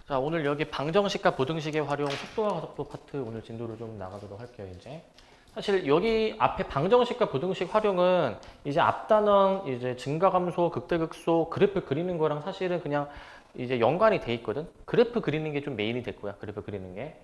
자, 오늘 여기 방정식과 부등식의 활용 속도와 가속도 파트 오늘 진도를 좀 나가도록 할게요, 이제. 사실 여기 앞에 방정식과 부등식 활용은 이제 앞단원, 이제 증가감소, 극대극소, 그래프 그리는 거랑 사실은 그냥 이제 연관이 돼 있거든. 그래프 그리는 게 좀 메인이 될 거야, 그래프 그리는 게.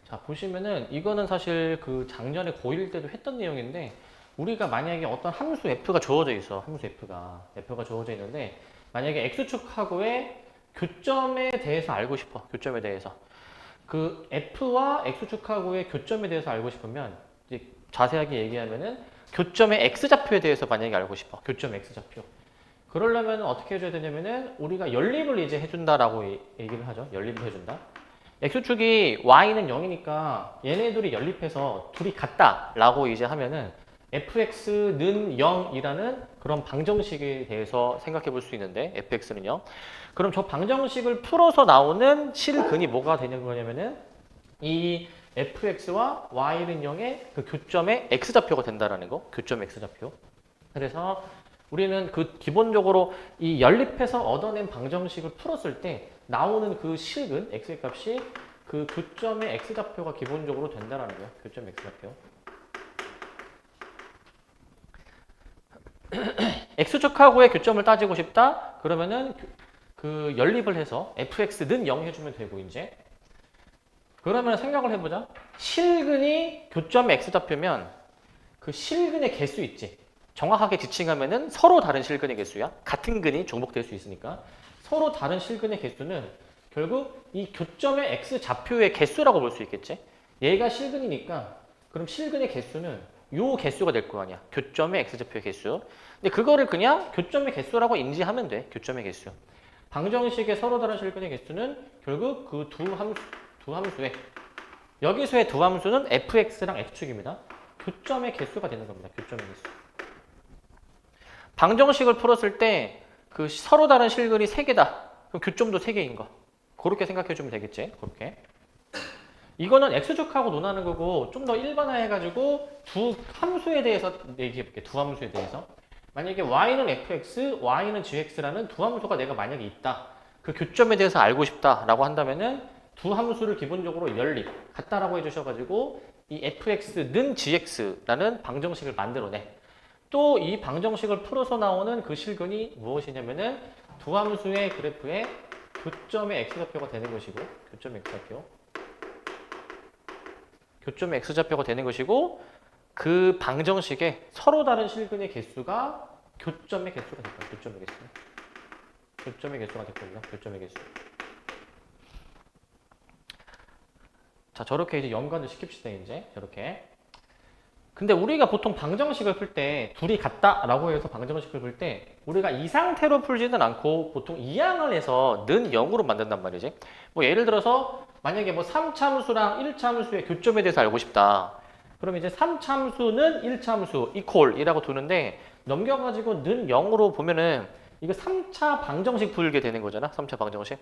자, 보시면은 이거는 사실 그 작년에 고1 때도 했던 내용인데 우리가 만약에 어떤 함수 f가 주어져 있어. 함수 f가 주어져 있는데 만약에 x축하고의 교점에 대해서 알고 싶어. 교점에 대해서. 그 f와 x축하고의 교점에 대해서 알고 싶으면 이제 자세하게 얘기하면은 교점의 x좌표에 대해서 만약에 알고 싶어. 교점 x좌표. 그러려면 어떻게 해줘야 되냐면은 우리가 연립을 이제 해준다라고 얘기를 하죠. 연립을 해준다. x축이 y는 0이니까 얘네들이 연립해서 둘이 같다라고 이제 하면은 fx는 0이라는 그런 방정식에 대해서 생각해 볼 수 있는데 fx는 0. 그럼 저 방정식을 풀어서 나오는 실근이 뭐가 되는 거냐면은 이 fx와 y는 0의 그 교점의 x좌표가 된다라는 거. 교점 x좌표. 그래서 우리는 그 기본적으로 이 연립해서 얻어낸 방정식을 풀었을 때 나오는 그 실근 x의 값이 그 교점의 x좌표가 기본적으로 된다라는 거예요. 교점 x좌표. x축하고의 교점을 따지고 싶다? 그러면은 그 연립을 해서 fx는 0 해주면 되고 이제 그러면 생각을 해보자. 실근이 교점 x좌표면 그 실근의 개수 있지. 정확하게 지칭하면은 서로 다른 실근의 개수야. 같은 근이 중복될 수 있으니까. 서로 다른 실근의 개수는 결국 이 교점의 x좌표의 개수라고 볼 수 있겠지. 얘가 실근이니까 그럼 실근의 개수는 요 개수가 될 거 아니야. 교점의 x좌표의 개수. 근데 그거를 그냥 교점의 개수라고 인지하면 돼. 교점의 개수. 방정식의 서로 다른 실근의 개수는 결국 그 두 함수의 여기서의 두 함수는 fx랑 x축입니다. 교점의 개수가 되는 겁니다. 교점의 개수. 방정식을 풀었을 때 그 서로 다른 실근이 3개다. 그럼 교점도 3개인 거. 그렇게 생각해 주면 되겠지. 그렇게. 이거는 x축하고 논하는 거고 좀 더 일반화해가지고 두 함수에 대해서 얘기해 볼게. 두 함수에 대해서. 만약에 y는 fx, y는 gx라는 두 함수가 내가 만약에 있다. 그 교점에 대해서 알고 싶다라고 한다면은 두 함수를 기본적으로 연립, 같다라고 해주셔가지고 이 fx는 gx라는 방정식을 만들어내. 또 이 방정식을 풀어서 나오는 그 실근이 무엇이냐면은 두 함수의 그래프의 교점의 x좌표가 되는 것이고, 교점의 x좌표가 되는 것이고, 그 방정식의 서로 다른 실근의 개수가 교점의 개수가 될 거예요. 교점의 개수. 교점의 개수가 될 겁니다. 교점의 개수. 자, 저렇게 이제 연관을 시킵시다, 이제. 저렇게. 근데 우리가 보통 방정식을 풀 때 둘이 같다라고 해서 방정식을 풀 때 우리가 이 상태로 풀지는 않고 보통 이항을 해서 는 0으로 만든단 말이지. 뭐 예를 들어서 만약에 뭐 3차함수랑 1차함수의 교점에 대해서 알고 싶다. 그럼 이제 3차함수는 1차함수 이퀄이라고 두는데 넘겨가지고 는 0으로 보면은 이거 3차 방정식 풀게 되는 거잖아. 3차 방정식.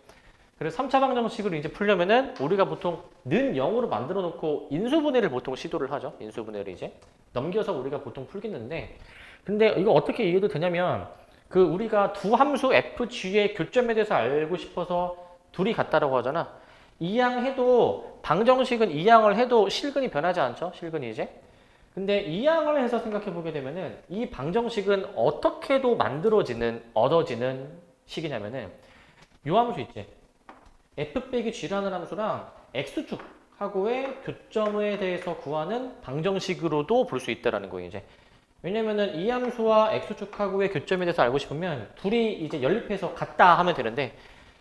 그래서 3차 방정식을 이제 풀려면은 우리가 보통 는 0으로 만들어 놓고 인수분해를 보통 시도를 하죠. 인수분해를 이제 넘겨서 우리가 보통 풀겠는데 근데 이거 어떻게 이해도 되냐면 그 우리가 두 함수 fg의 교점에 대해서 알고 싶어서 둘이 같다라고 하잖아. 이항해도 방정식은 이항을 해도 실근이 변하지 않죠. 실근이 이제. 근데 이항을 해서 생각해 보게 되면은 이 방정식은 어떻게도 얻어지는 식이냐면은 요 함수 있지. f 빼기 g라는 함수랑 x축하고의 교점에 대해서 구하는 방정식으로도 볼 수 있다라는 거예요, 이제. 왜냐면은 이 함수와 x축하고의 교점에 대해서 알고 싶으면 둘이 이제 연립해서 같다 하면 되는데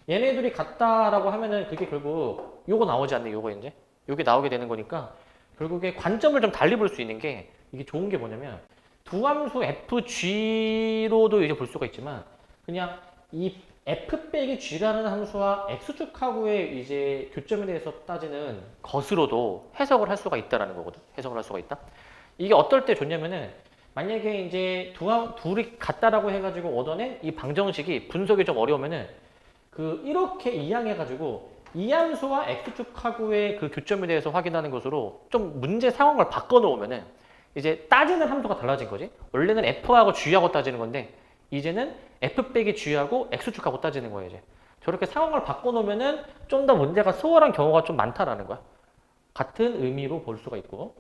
얘네들이 같다라고 하면은 그게 결국 요거 나오지 않네, 요거 이제. 요게 나오게 되는 거니까 결국에 관점을 좀 달리 볼 수 있는 게 이게 좋은 게 뭐냐면 두 함수 fg로도 이제 볼 수가 있지만 그냥 이 f 빼기 g라는 함수와 x축하고의 이제 교점에 대해서 따지는 것으로도 해석을 할 수가 있다라는 거거든. 해석을 할 수가 있다. 이게 어떨 때 좋냐면은 만약에 이제 둘이 같다라고 해가지고 얻어낸 이 방정식이 분석이 좀 어려우면은 그 이렇게 이항해가지고 이 함수와 x축하고의 그 교점에 대해서 확인하는 것으로 좀 문제 상황을 바꿔놓으면은 이제 따지는 함수가 달라진 거지. 원래는 f하고 g하고 따지는 건데 이제는 f 빼기 g하고 x축하고 따지는 거예요, 이제. 저렇게 상황을 바꿔놓으면은 좀 더 문제가 수월한 경우가 좀 많다라는 거야. 같은 의미로 볼 수가 있고.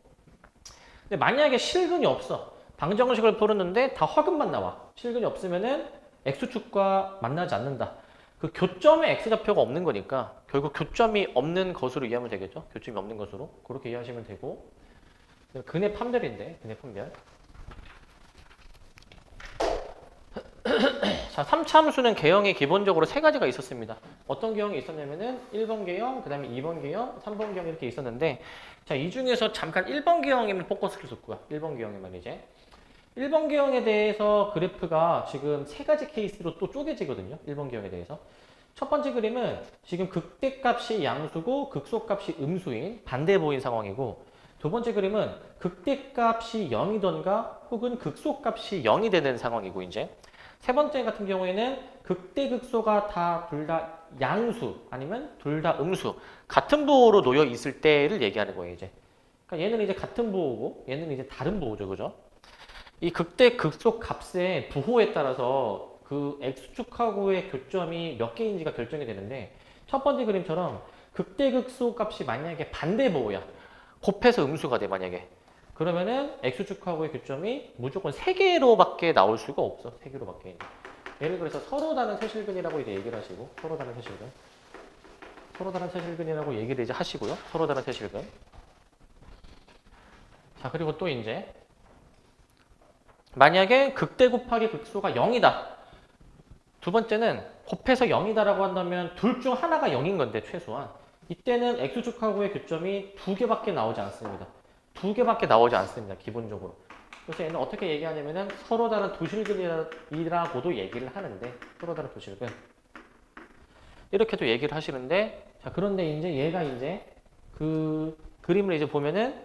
근데 만약에 실근이 없어. 방정식을 풀었는데 다 화근만 나와. 실근이 없으면은 X축과 만나지 않는다. 그 교점에 X좌표가 없는 거니까 결국 교점이 없는 것으로 이해하면 되겠죠. 교점이 없는 것으로. 그렇게 이해하시면 되고. 근의 판별인데, 근의 판별. 자, 3차 함수는 개형이 기본적으로 세 가지가 있었습니다. 어떤 개형이 있었냐면은 1번 개형, 그 다음에 2번 개형, 3번 개형 이렇게 있었는데, 자, 이 중에서 잠깐 1번 개형에만 포커스를 줬고요. 1번 개형에만 이제. 1번 개형에 대해서 그래프가 지금 세 가지 케이스로 또 쪼개지거든요. 1번 개형에 대해서. 첫 번째 그림은 지금 극대값이 양수고 극소값이 음수인 반대 보인 상황이고, 두 번째 그림은 극대값이 0이던가 혹은 극소값이 0이 되는 상황이고, 이제. 세 번째 같은 경우에는 극대 극소가 다 둘 다 양수 아니면 둘 다 음수 같은 부호로 놓여 있을 때를 얘기하는 거예요, 이제. 그러니까 얘는 이제 같은 부호고 얘는 이제 다른 부호죠, 그죠? 이 극대 극소 값의 부호에 따라서 그 x축하고의 교점이 몇 개인지가 결정이 되는데, 첫 번째 그림처럼 극대 극소 값이 만약에 반대 부호야. 곱해서 음수가 돼, 만약에. 그러면은 x축하고의 교점이 무조건 3개로밖에 나올 수가 없어. 3개로밖에. 예를 들어서 서로 다른 세실근이라고 이제 얘기를 하시고, 서로 다른 세실근. 서로 다른 세실근이라고 얘기를 이제 하시고요. 서로 다른 세실근. 자, 그리고 또 이제 만약에 극대 곱하기 극소가 0이다. 두 번째는 곱해서 0이다라고 한다면 둘 중 하나가 0인 건데 최소한. 이때는 x축하고의 교점이 2개밖에 나오지 않습니다. 2개밖에 나오지 않습니다. 기본적으로. 그래서 얘는 어떻게 얘기하냐면은 서로 다른 도실근이라고도 얘기를 하는데, 서로 다른 도실근. 이렇게도 얘기를 하시는데, 자, 그런데 이제 얘가 이제 그 그림을 이제 보면은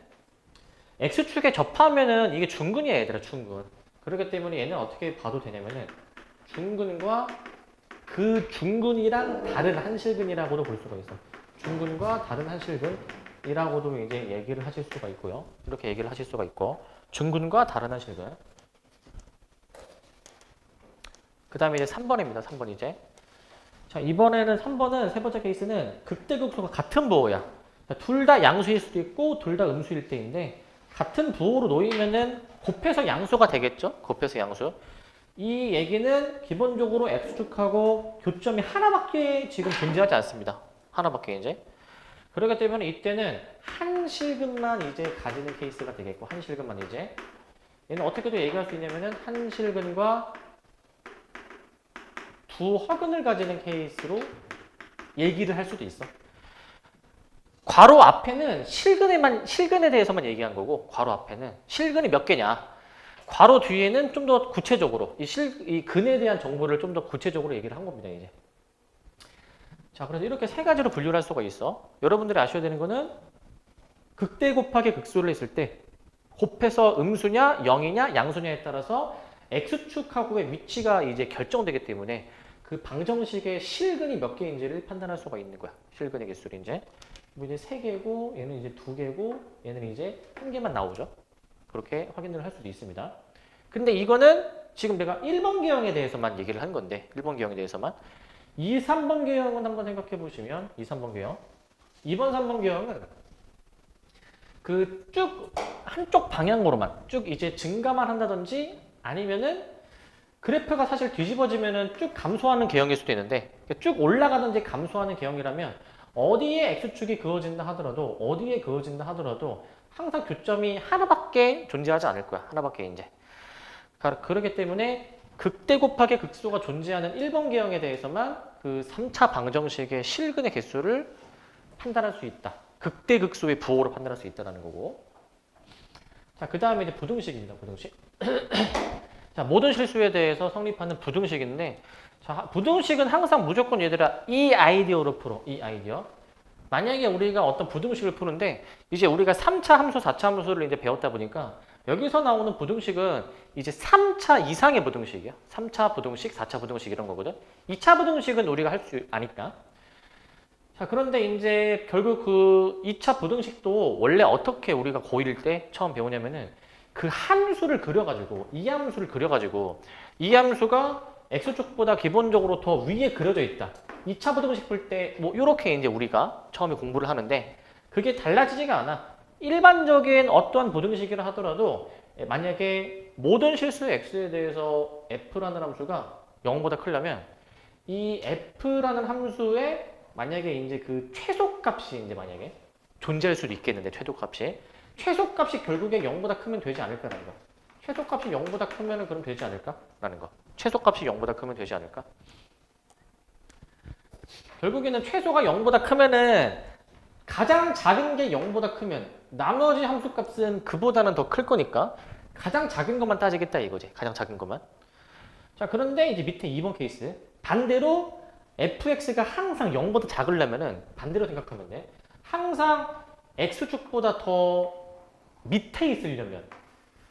X축에 접하면은 이게 중근이야, 얘들아, 중근. 그렇기 때문에 얘는 어떻게 봐도 되냐면은 중근과 그 중근이랑 다른 한실근이라고도 볼 수가 있어. 중근과 다른 한실근이라고도 이제 얘기를 하실 수가 있고요. 이렇게 얘기를 하실 수가 있고, 중근과 다른 한실근. 그 다음에 이제 3번입니다. 3번 이제. 자, 이번에는 3번은 세 번째 케이스는 극대극소가 같은 부호야. 둘 다 양수일 수도 있고 둘 다 음수일 때인데, 같은 부호로 놓이면은 곱해서 양수가 되겠죠? 곱해서 양수. 이 얘기는 기본적으로 x축하고 교점이 하나밖에 지금 존재하지 않습니다. 하나밖에 이제. 그렇기 때문에 이때는 한 실근만 이제 가지는 케이스가 되겠고, 한 실근만 이제. 얘는 어떻게도 얘기할 수 있냐면은 한 실근과 두 허근을 가지는 케이스로 얘기를 할 수도 있어. 괄호 앞에는 실근에 대해서만 얘기한 거고, 괄호 앞에는 실근이 몇 개냐. 괄호 뒤에는 좀 더 구체적으로 이 근에 대한 정보를 좀 더 구체적으로 얘기를 한 겁니다, 이제. 자, 그래서 이렇게 세 가지로 분류를 할 수가 있어. 여러분들이 아셔야 되는 거는 극대 곱하기 극소를 했을 때 곱해서 음수냐, 0이냐, 양수냐에 따라서 x축하고의 위치가 이제 결정되기 때문에 그 방정식의 실근이 몇 개인지를 판단할 수가 있는 거야. 실근의 개수를 이제. 이제 3개고 얘는 이제 2개고 얘는 이제 1개만 나오죠. 그렇게 확인을 할 수도 있습니다. 근데 이거는 지금 내가 1번 개형에 대해서만 얘기를 한 건데, 1번 개형에 대해서만. 2, 3번 개형은 한번 생각해 보시면, 2, 3번 개형. 2번, 3번 개형은 그 쭉 한쪽 방향으로만 쭉 이제 증가만 한다든지 아니면은 그래프가 사실 뒤집어지면은 쭉 감소하는 개형일 수도 있는데, 쭉 올라가든지 감소하는 개형이라면 어디에 x축이 그어진다 하더라도, 어디에 그어진다 하더라도 항상 교점이 하나밖에 존재하지 않을 거야. 하나밖에 이제. 그렇기 때문에 극대 곱하기 극소가 존재하는 1번 개형에 대해서만 그 3차 방정식의 실근의 개수를 판단할 수 있다. 극대 극소의 부호로 판단할 수 있다는 거고. 자, 그 다음에 이제 부등식입니다. 부등식. 자, 모든 실수에 대해서 성립하는 부등식인데, 자, 부등식은 항상 무조건 얘들아 이 아이디어로 풀어. 이 아이디어. 만약에 우리가 어떤 부등식을 푸는데, 이제 우리가 3차 함수, 4차 함수를 이제 배웠다 보니까 여기서 나오는 부등식은 이제 3차 이상의 부등식이야. 3차 부등식, 4차 부등식 이런 거거든. 2차 부등식은 우리가 할 수 아니까. 자, 그런데 이제 결국 그 2차 부등식도 원래 어떻게 우리가 고1일 때 처음 배우냐면은 그 함수를 그려가지고, 이 함수를 그려가지고 이 함수가 x축보다 기본적으로 더 위에 그려져 있다. 2차 부등식 풀 때 뭐 이렇게 이제 우리가 처음에 공부를 하는데 그게 달라지지가 않아. 일반적인 어떠한 부등식이라 하더라도 만약에 모든 실수의 x에 대해서 f라는 함수가 0보다 크려면 이 f라는 함수에 만약에 이제 그 최소값이 이제 만약에 존재할 수도 있겠는데 최소값이 결국에 0보다 크면 되지 않을까라는 거. 최소값이 0보다 크면 그럼 되지 않을까라는 거. 최소값이 0보다 크면 되지 않을까? 결국에는 최소가 0보다 크면은 가장 작은 게 0보다 크면 나머지 함수값은 그보다는 더 클 거니까 가장 작은 것만 따지겠다 이거지. 가장 작은 것만. 자, 그런데 이제 밑에 2번 케이스. 반대로 fx가 항상 0보다 작으려면은 반대로 생각하면 돼. 항상 x축보다 더 밑에 있으려면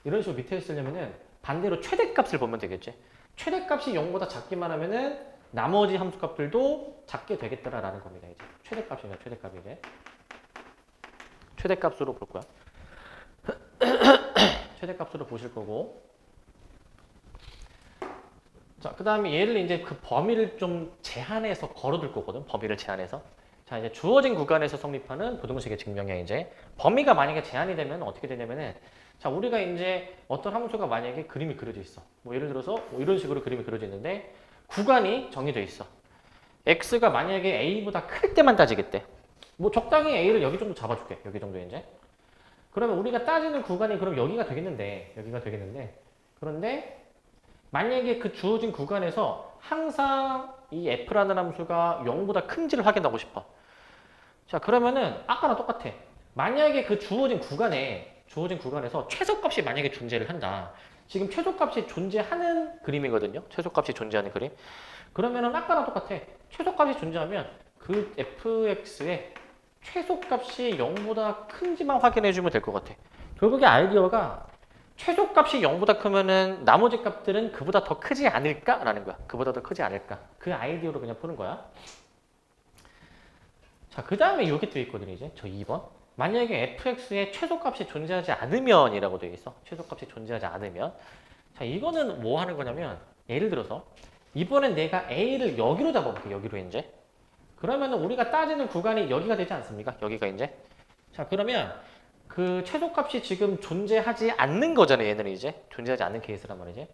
이런 식으로 밑에 있으려면은 반대로 최대값을 보면 되겠지. 최대값이 0보다 작기만 하면은 나머지 함수값들도 작게 되겠다라는 겁니다. 이제 최대값이면 최대값이 이제 최대값으로 볼 거야. 최대값으로 보실 거고. 자, 그 다음에 얘를 이제 그 범위를 좀 제한해서 걸어둘 거거든. 범위를 제한해서. 자, 이제 주어진 구간에서 성립하는 부등식의 증명이야, 이제. 범위가 만약에 제한이 되면 어떻게 되냐면은, 자, 우리가 이제 어떤 함수가 만약에 그림이 그려져 있어. 뭐 예를 들어서 뭐 이런 식으로 그림이 그려져 있는데, 구간이 정해져 있어. x가 만약에 a보다 클 때만 따지겠대. 뭐 적당히 a를 여기 정도 잡아줄게. 여기 정도 이제. 그러면 우리가 따지는 구간이 그럼 여기가 되겠는데, 그런데 만약에 그 주어진 구간에서 항상 이 f라는 함수가 0보다 큰지를 확인하고 싶어. 자, 그러면은 아까랑 똑같아. 만약에 그 주어진 구간에서 최소값이 만약에 존재를 한다. 지금 최소값이 존재하는 그림이거든요. 최소값이 존재하는 그림. 그러면은 아까랑 똑같아. 최소값이 존재하면 그 fx의 최소값이 0보다 큰지만 확인해주면 될 것 같아. 결국에 아이디어가 최소값이 0보다 크면은 나머지 값들은 그보다 더 크지 않을까라는 거야. 그보다 더 크지 않을까. 그 아이디어로 그냥 푸는 거야. 자, 그 다음에 여기 또 있거든요. 이제 저 2번. 만약에 fx의 최소값이 존재하지 않으면 이라고 되어 있어. 최소값이 존재하지 않으면. 자, 이거는 뭐 하는 거냐면 예를 들어서 이번엔 내가 a를 여기로 잡아볼게. 여기로 이제. 그러면은 우리가 따지는 구간이 여기가 되지 않습니까? 여기가 이제. 자, 그러면 그 최소값이 지금 존재하지 않는 거잖아요. 얘는 이제 존재하지 않는 케이스란 말이지.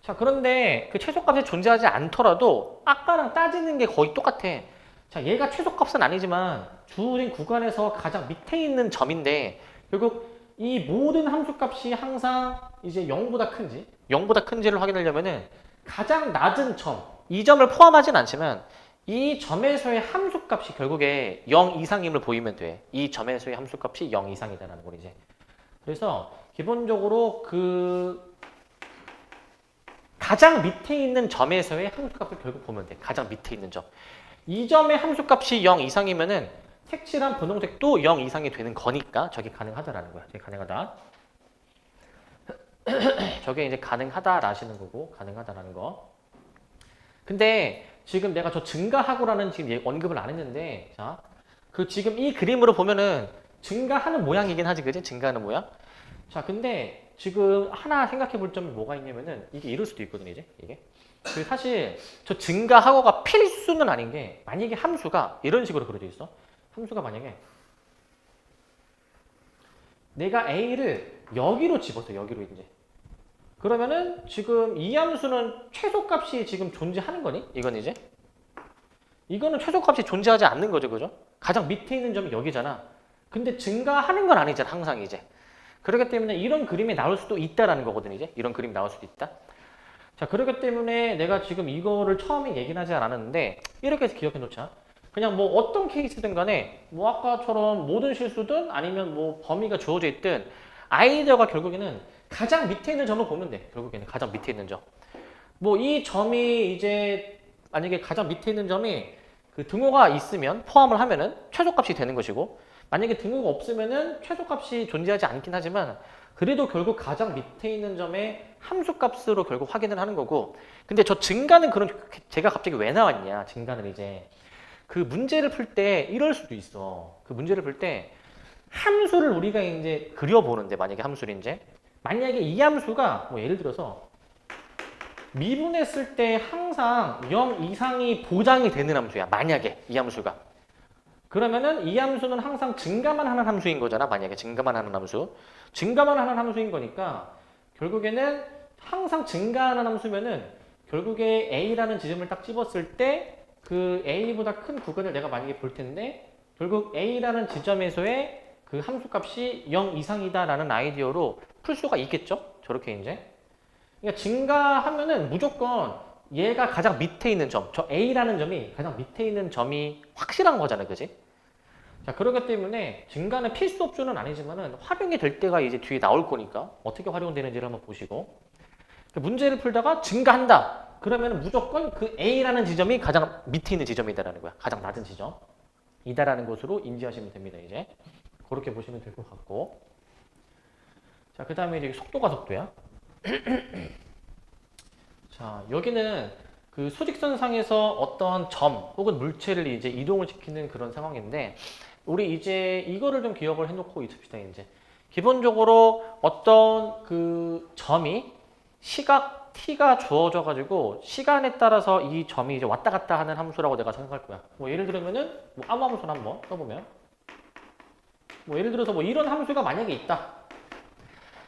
자, 그런데 그 최소값이 존재하지 않더라도 아까랑 따지는 게 거의 똑같아. 자, 얘가 최소값은 아니지만 주어진 구간에서 가장 밑에 있는 점인데 결국 이 모든 함수값이 항상 이제 0보다 큰지를 확인하려면은 가장 낮은 점, 이 점을 포함하진 않지만 이 점에서의 함수값이 결국에 0 이상임을 보이면 돼. 이 점에서의 함수값이 0 이상이다라는 걸 이제. 그래서 기본적으로 그 가장 밑에 있는 점에서의 함수값을 결국 보면 돼. 가장 밑에 있는 점. 이 점의 함수값이 0 이상이면은 색칠한 분홍색도 0 이상이 되는 거니까 저게 가능하다라는 거야. 저게 가능하다. 저게 이제 가능하다라시는 거고 가능하다라는 거. 근데 지금 내가 저 증가하고라는 지금 언급을 안 했는데, 자, 그 지금 이 그림으로 보면은 증가하는 모양이긴 하지, 그지? 증가하는 모양. 자, 근데 지금 하나 생각해 볼 점이 뭐가 있냐면은 이게 이럴 수도 있거든요, 이제 이게. 그 사실 저 증가하고가 필수는 아닌 게 만약에 함수가 이런 식으로 그려져 있어. 함수가 만약에 내가 a를 여기로 집었어, 여기로 이제. 그러면은 지금 이 함수는 최소값이 지금 존재하는 거니? 이건 이제? 이거는 최소값이 존재하지 않는 거죠, 그죠? 가장 밑에 있는 점이 여기잖아. 근데 증가하는 건 아니잖아, 항상 이제. 그렇기 때문에 이런 그림이 나올 수도 있다라는 거거든, 이제. 이런 그림이 나올 수도 있다. 자, 그렇기 때문에 내가 지금 이거를 처음에 얘기는 하지 않았는데 이렇게 해서 기억해 놓자. 그냥 뭐 어떤 케이스든 간에 뭐 아까처럼 모든 실수든 아니면 뭐 범위가 주어져 있든 아이디어가 결국에는 가장 밑에 있는 점을 보면 돼. 결국에는 가장 밑에 있는 점. 뭐 이 점이 이제 만약에 가장 밑에 있는 점이 그 등호가 있으면 포함을 하면은 최소값이 되는 것이고 만약에 등호가 없으면은 최소값이 존재하지 않긴 하지만 그래도 결국 가장 밑에 있는 점의 함수값으로 결국 확인을 하는 거고 근데 저 증가는 그런 제가 갑자기 왜 나왔냐 증가는 이제 그 문제를 풀 때 이럴 수도 있어. 그 문제를 풀 때 함수를 우리가 이제 그려보는데 만약에 함수를 이제 만약에 이 함수가 뭐 예를 들어서 미분했을 때 항상 0 이상이 보장이 되는 함수야. 만약에 이 함수가. 그러면은 이 함수는 항상 증가만 하는 함수인 거잖아. 만약에 증가만 하는 함수. 증가만 하는 함수인 거니까 결국에는 항상 증가하는 함수면은 결국에 A라는 지점을 딱 집었을 때 그 A보다 큰 구간을 내가 만약에 볼 텐데 결국 A라는 지점에서의 그 함수값이 0 이상이다라는 아이디어로 풀 수가 있겠죠? 저렇게 이제. 그러니까 증가하면은 무조건 얘가 가장 밑에 있는 점, 저 A라는 점이 가장 밑에 있는 점이 확실한 거잖아요. 그지? 자, 그렇기 때문에 증가는 필수 업종은 아니지만은 활용이 될 때가 이제 뒤에 나올 거니까 어떻게 활용되는지를 한번 보시고 문제를 풀다가 증가한다. 그러면 무조건 그 A라는 지점이 가장 밑에 있는 지점이다라는 거야. 가장 낮은 지점. 이다라는 것으로 인지하시면 됩니다. 이제 그렇게 보시면 될 것 같고 자, 그 다음에 이제 속도가 속도야. 자, 여기는 그 수직선상에서 어떤 점 혹은 물체를 이제 이동을 시키는 그런 상황인데 우리 이제 이거를 좀 기억을 해놓고 있읍시다. 이제 기본적으로 어떤 그 점이 시각 t가 주어져 가지고 시간에 따라서 이 점이 이제 왔다 갔다 하는 함수라고 내가 생각할 거야. 뭐 예를 들면은 뭐 아무 함수나 한번 써보면 뭐 예를 들어서 뭐 이런 함수가 만약에 있다.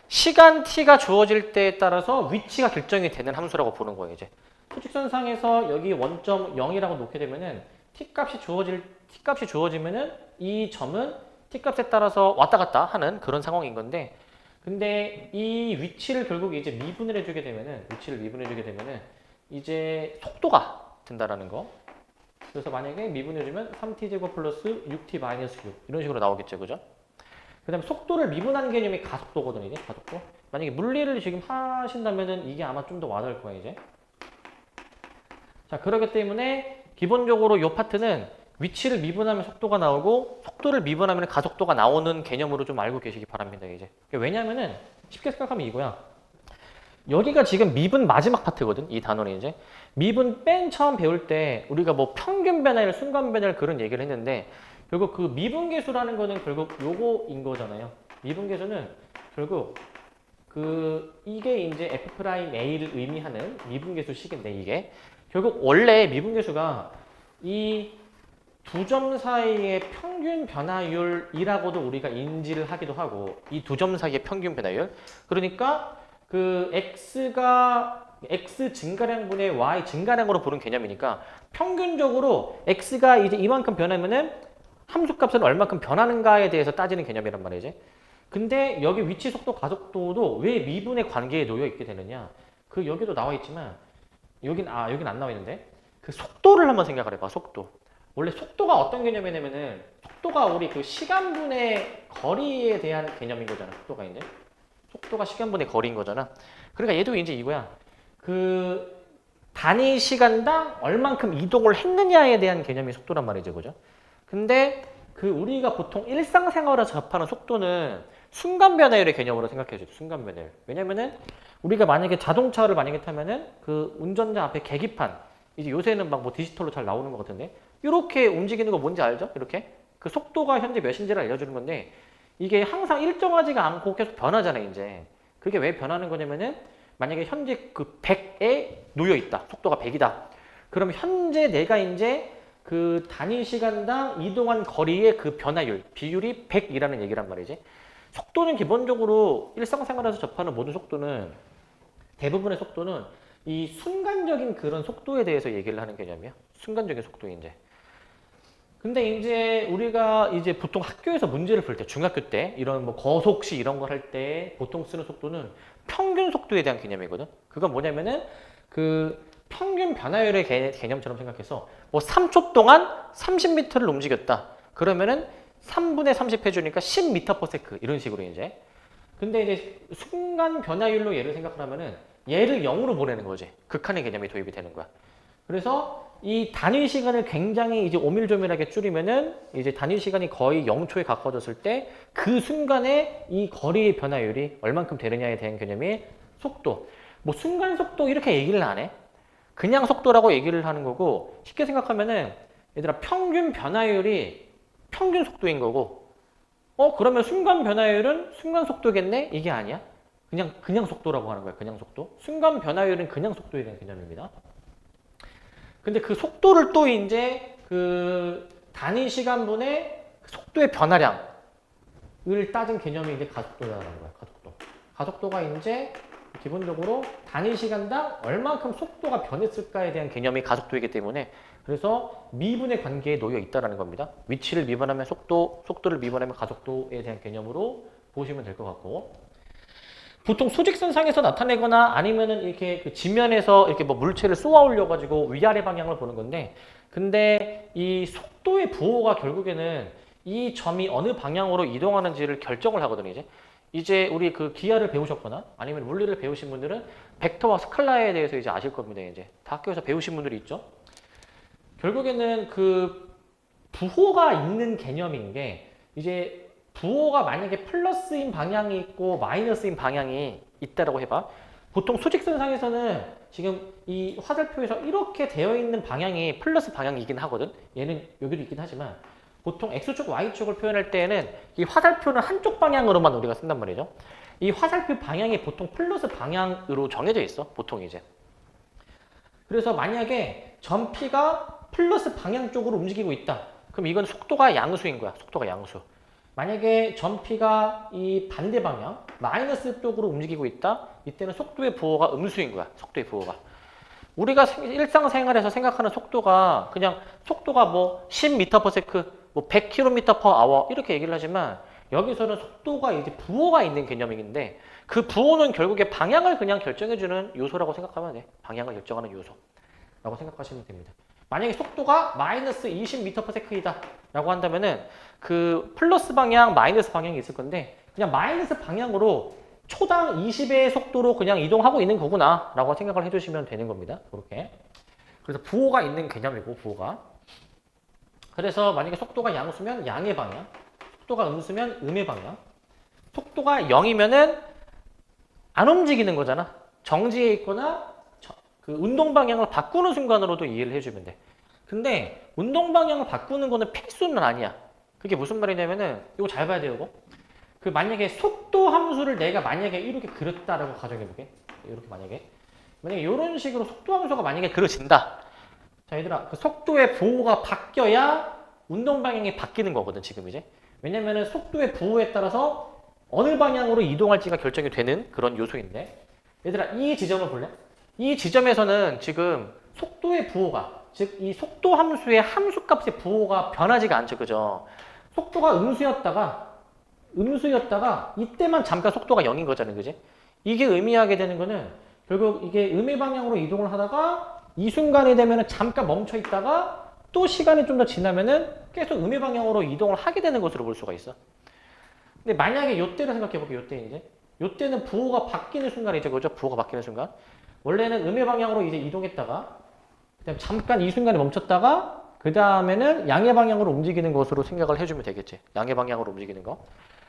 시간 t가 주어질 때에 따라서 위치가 결정이 되는 함수라고 보는 거예요. 이제 수직선상에서 여기 원점 0이라고 놓게 되면은 t 값이 주어지면은 이 점은 t 값에 따라서 왔다 갔다 하는 그런 상황인 건데 근데 이 위치를 결국 이제 미분을 해주게 되면은 이제 속도가 된다라는 거. 그래서 만약에 미분해주면 3t제곱 플러스 6t 마이너스 6 이런 식으로 나오겠죠, 그죠? 그 다음에 속도를 미분한 개념이 가속도거든요, 이제 가속도. 만약에 물리를 지금 하신다면은 이게 아마 좀 더 와닿을 거예요, 이제. 자, 그렇기 때문에 기본적으로 이 파트는 위치를 미분하면 속도가 나오고 속도를 미분하면 가속도가 나오는 개념으로 좀 알고 계시기 바랍니다. 이제 왜냐하면은 쉽게 생각하면 이거야. 여기가 지금 미분 마지막 파트거든. 이 단원이 이제 미분 맨 처음 배울 때 우리가 뭐 평균 변화율, 순간 변화율 그런 얘기를 했는데 결국 그 미분계수라는 거는 결국 요거인 거잖아요. 미분계수는 결국 그 이게 이제 F'A를 의미하는 미분계수식인데 이게 결국 원래 미분계수가 이 두 점 사이의 평균 변화율이라고도 우리가 인지를 하기도 하고 이 두 점 사이의 평균 변화율 그러니까 그 x가 x 증가량분의 y 증가량으로 보는 개념이니까 평균적으로 x가 이제 이만큼 변하면은 함수값은 얼마큼 변하는가에 대해서 따지는 개념이란 말이지. 근데 여기 위치 속도 가속도도 왜 미분의 관계에 놓여 있게 되느냐? 그 여기도 나와 있지만 여긴 안 나와 있는데 그 속도를 한번 생각을 해봐. 속도. 원래 속도가 어떤 개념이냐면은 속도가 우리 그 시간분의 거리에 대한 개념인 거잖아. 속도가 이제 속도가 시간분의 거리인 거잖아. 그러니까 얘도 이제 이거야. 그 단위 시간당 얼만큼 이동을 했느냐에 대한 개념이 속도란 말이죠, 그죠? 근데 그 우리가 보통 일상생활에서 접하는 속도는 순간 변화율의 개념으로 생각해줘요. 순간 변화율. 왜냐면은 우리가 만약에 자동차를 만약에 타면은 그 운전자 앞에 계기판 이제 요새는 막 뭐 디지털로 잘 나오는 것 같은데 이렇게 움직이는 거 뭔지 알죠? 이렇게 그 속도가 현재 몇인지를 알려주는 건데 이게 항상 일정하지가 않고 계속 변하잖아요. 이제 그게 왜 변하는 거냐면은 만약에 현재 그 100에 놓여 있다. 속도가 100이다. 그럼 현재 내가 이제 그 단위 시간당 이동한 거리의 그 변화율, 비율이 100이라는 얘기란 말이지. 속도는 기본적으로 일상생활에서 접하는 모든 속도는 대부분의 속도는 이 순간적인 그런 속도에 대해서 얘기를 하는 개념이야. 순간적인 속도 이제. 근데 이제 우리가 이제 보통 학교에서 문제를 풀 때, 중학교 때 이런 뭐 거속시 이런 걸 할 때 보통 쓰는 속도는 평균 속도에 대한 개념이거든. 그건 뭐냐면은 그 평균 변화율의 개념처럼 생각해서 뭐 3초 동안 30m를 움직였다. 그러면은 3분의 30 해주니까 10m/s 이런 식으로 이제. 근데 이제 순간 변화율로 얘를 생각하면은 얘를 0으로 보내는 거지. 극한의 개념이 도입이 되는 거야. 그래서 이 단위 시간을 굉장히 이제 오밀조밀하게 줄이면은 이제 단위 시간이 거의 0초에 가까워졌을 때 그 순간에 이 거리의 변화율이 얼만큼 되느냐에 대한 개념이 속도. 뭐 순간 속도 이렇게 얘기를 안 해. 그냥 속도라고 얘기를 하는 거고 쉽게 생각하면은 얘들아 평균 변화율이 평균 속도인 거고 그러면 순간 변화율은 순간 속도겠네? 이게 아니야. 그냥 속도라고 하는 거예요. 그냥 속도. 순간 변화율은 그냥 속도에 대한 개념입니다. 근데 그 속도를 또 이제 그 단위 시간분의 속도의 변화량을 따진 개념이 이제 가속도라는 거예요. 가속도. 가속도가 이제 기본적으로 단위 시간당 얼만큼 속도가 변했을까에 대한 개념이 가속도이기 때문에 그래서 미분의 관계에 놓여 있다는 겁니다. 위치를 미분하면 속도를 미분하면 가속도에 대한 개념으로 보시면 될 것 같고 보통 수직선상에서 나타내거나 아니면은 이렇게 그 지면에서 이렇게 뭐 물체를 쏘아 올려가지고 위아래 방향을 보는 건데 근데 이 속도의 부호가 결국에는 이 점이 어느 방향으로 이동하는지를 결정을 하거든요, 이제 우리 그 기하를 배우셨거나 아니면 물리를 배우신 분들은 벡터와 스칼라에 대해서 이제 아실 겁니다. 이제 다 학교에서 배우신 분들이 있죠. 결국에는 그 부호가 있는 개념인 게 이제 부호가 만약에 플러스인 방향이 있고 마이너스인 방향이 있다라고 해봐. 보통 수직선상에서는 지금 이 화살표에서 이렇게 되어 있는 방향이 플러스 방향이긴 하거든. 얘는 여기도 있긴 하지만 보통 X축, Y축을 표현할 때에는 이 화살표는 한쪽 방향으로만 우리가 쓴단 말이죠. 이 화살표 방향이 보통 플러스 방향으로 정해져 있어. 보통 이제. 그래서 만약에 점 P가 플러스 방향 쪽으로 움직이고 있다. 그럼 이건 속도가 양수인 거야. 속도가 양수. 만약에 점 P가 이 반대 방향, 마이너스 쪽으로 움직이고 있다. 이때는 속도의 부호가 음수인 거야. 속도의 부호가. 우리가 일상생활에서 생각하는 속도가 그냥 속도가 뭐 10m/s, 뭐 100km/h 이렇게 얘기를 하지만 여기서는 속도가 이제 부호가 있는 개념인데 그 부호는 결국에 방향을 그냥 결정해주는 요소라고 생각하면 돼. 방향을 결정하는 요소라고 생각하시면 됩니다. 만약에 속도가 마이너스 20m/s이다 라고 한다면은 그 플러스 방향, 마이너스 방향이 있을 건데 그냥 마이너스 방향으로 초당 20의 속도로 그냥 이동하고 있는 거구나 라고 생각을 해주시면 되는 겁니다. 그렇게. 그래서 부호가 있는 개념이고 부호가. 그래서 만약에 속도가 양수면 양의 방향, 속도가 음수면 음의 방향, 속도가 0이면은 안 움직이는 거잖아. 정지해 있거나 그 운동 방향을 바꾸는 순간으로도 이해를 해주면 돼. 근데 운동 방향을 바꾸는 거는 필수는 아니야. 그게 무슨 말이냐면은 이거 잘 봐야 돼요, 이거. 그 만약에 속도 함수를 내가 만약에 이렇게 그렸다라고 가정해볼게. 이렇게 만약에 이런 식으로 속도 함수가 만약에 그려진다. 자, 얘들아, 그 속도의 부호가 바뀌어야 운동 방향이 바뀌는 거거든, 지금 이제. 왜냐면은 속도의 부호에 따라서 어느 방향으로 이동할지가 결정이 되는 그런 요소인데. 얘들아, 이 지점을 볼래? 이 지점에서는 지금 속도의 부호가, 즉, 이 속도 함수의 함수값의 부호가 변하지가 않죠, 그죠? 속도가 음수였다가 이때만 잠깐 속도가 0인 거잖아요, 그지? 이게 의미하게 되는 거는 결국 이게 음의 방향으로 이동을 하다가 이 순간이 되면은 잠깐 멈춰 있다가 또 시간이 좀 더 지나면은 계속 음의 방향으로 이동을 하게 되는 것으로 볼 수가 있어. 근데 만약에 요때를 생각해 볼게요. 요때 이제. 요때는 부호가 바뀌는 순간이죠. 그죠? 부호가 바뀌는 순간. 원래는 음의 방향으로 이제 이동했다가 그다음 잠깐 이 순간에 멈췄다가 그 다음에는 양의 방향으로 움직이는 것으로 생각을 해주면 되겠지. 양의 방향으로 움직이는 거.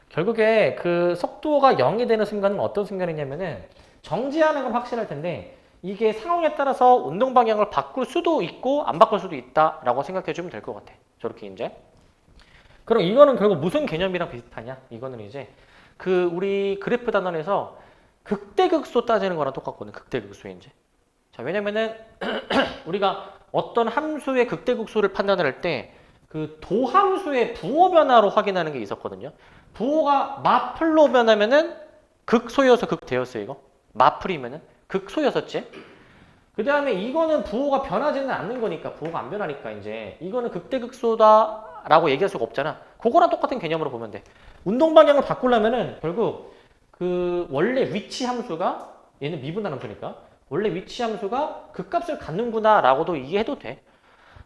결국에 그 속도가 0이 되는 순간은 어떤 순간이냐면은 정지하는 건 확실할 텐데 이게 상황에 따라서 운동 방향을 바꿀 수도 있고 안 바꿀 수도 있다라고 생각해 주면 될 것 같아. 저렇게 이제. 그럼 이거는 결국 무슨 개념이랑 비슷하냐? 이거는 이제 그 우리 그래프 단원에서 극대극소 따지는 거랑 똑같거든. 극대극소 이제. 자, 왜냐면은 우리가 어떤 함수의 극대극소를 판단을 할 때 그 도함수의 부호 변화로 확인하는 게 있었거든요. 부호가 마플로 변하면은 극소여서 극대였어요, 이거. 마플이면은 극소였었지. 그 다음에 이거는 부호가 변하지는 않는 거니까, 부호가 안 변하니까 이제 이거는 극대극소다라고 얘기할 수가 없잖아. 그거랑 똑같은 개념으로 보면 돼. 운동 방향을 바꾸려면은 결국 그 원래 위치 함수가 얘는 미분한 함수니까 원래 위치 함수가 그 값을 갖는구나 라고도 이해해도 돼.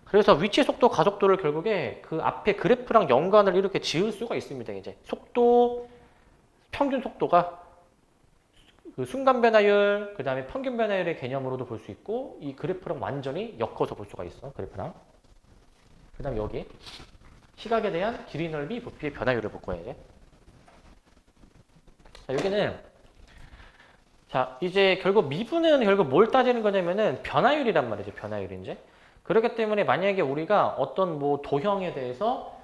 그래서 위치 속도 가속도를 결국에 그 앞에 그래프랑 연관을 이렇게 지을 수가 있습니다. 이제 속도, 평균 속도가 그 순간 변화율, 그 다음에 평균 변화율의 개념으로도 볼 수 있고 이 그래프랑 완전히 엮어서 볼 수가 있어. 그래프랑. 그 다음 여기 시각에 대한 길이, 넓이, 부피의 변화율을 볼 거예요. 이제. 자, 여기는 자 이제 결국 미분은 결국 뭘 따지는 거냐면은 변화율이란 말이죠. 변화율 이제. 그렇기 때문에 만약에 우리가 어떤 뭐 도형에 대해서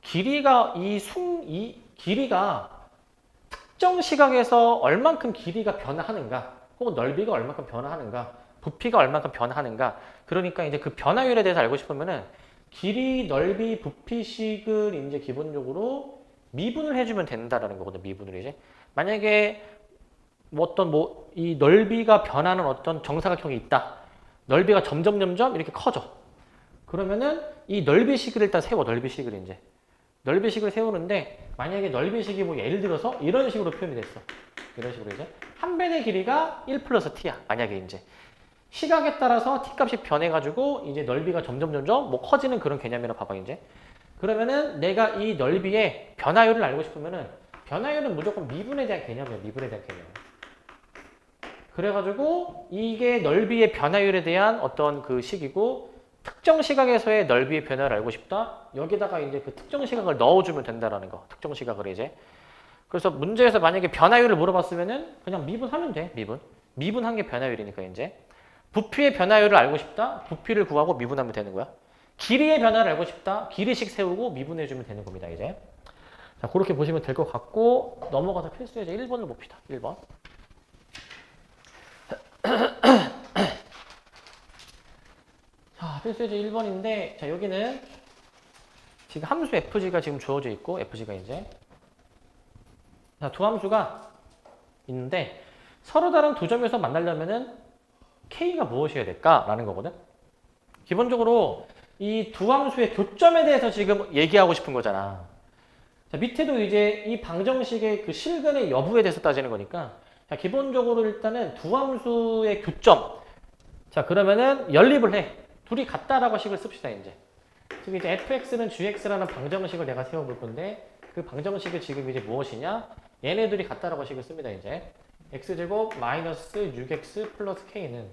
길이가 이 길이가 특정 시각에서 얼만큼 길이가 변화하는가, 혹은 넓이가 얼만큼 변화하는가, 부피가 얼만큼 변화하는가. 그러니까 이제 그 변화율에 대해서 알고 싶으면은 길이, 넓이, 부피식을 이제 기본적으로 미분을 해주면 된다라는 거거든요. 미분을 이제 만약에 뭐 어떤 뭐 이 넓이가 변하는 어떤 정사각형이 있다. 넓이가 점점 이렇게 커져. 그러면은 이 넓이식을 일단 세워. 넓이식을 이제 넓이식을 세우는데 만약에 넓이식이 뭐 예를 들어서 이런 식으로 표현이 됐어. 이런 식으로 이제 한 변의 길이가 1 플러스 t야. 만약에 이제 시각에 따라서 t 값이 변해가지고 이제 넓이가 점점 뭐 커지는 그런 개념이라 봐봐 이제. 그러면은 내가 이 넓이의 변화율을 알고 싶으면은 변화율은 무조건 미분에 대한 개념이야. 미분에 대한 개념. 그래가지고 이게 넓이의 변화율에 대한 어떤 그 식이고 특정 시각에서의 넓이의 변화를 알고 싶다. 여기다가 이제 그 특정 시각을 넣어주면 된다라는 거. 특정 시각을 이제. 그래서 문제에서 만약에 변화율을 물어봤으면은 그냥 미분하면 돼. 미분한 게 변화율이니까 이제. 부피의 변화율을 알고 싶다. 부피를 구하고 미분하면 되는 거야. 길이의 변화를 알고 싶다. 길이식 세우고 미분해주면 되는 겁니다. 이제. 자, 그렇게 보시면 될 것 같고 넘어가서 필수예제 1번을 봅시다. 1번. 자, 필수예제 1번인데 자, 여기는 지금 함수 fg가 지금 주어져 있고 fg가 이제 자, 두 함수가 있는데 서로 다른 두 점에서 만나려면은 k가 무엇이어야 될까라는 거거든. 기본적으로 이 두 함수의 교점에 대해서 지금 얘기하고 싶은 거잖아. 자, 밑에도 이제 이 방정식의 그 실근의 여부에 대해서 따지는 거니까 자, 기본적으로 일단은 두 함수의 교점. 자, 그러면은 연립을 해. 둘이 같다라고 식을 씁시다 이제. 지금 이제 fx는 gx라는 방정식을 내가 세워볼 건데 그 방정식이 지금 이제 무엇이냐? 얘네들이 같다라고 식을 씁니다 이제. x제곱 마이너스 6x 플러스 k는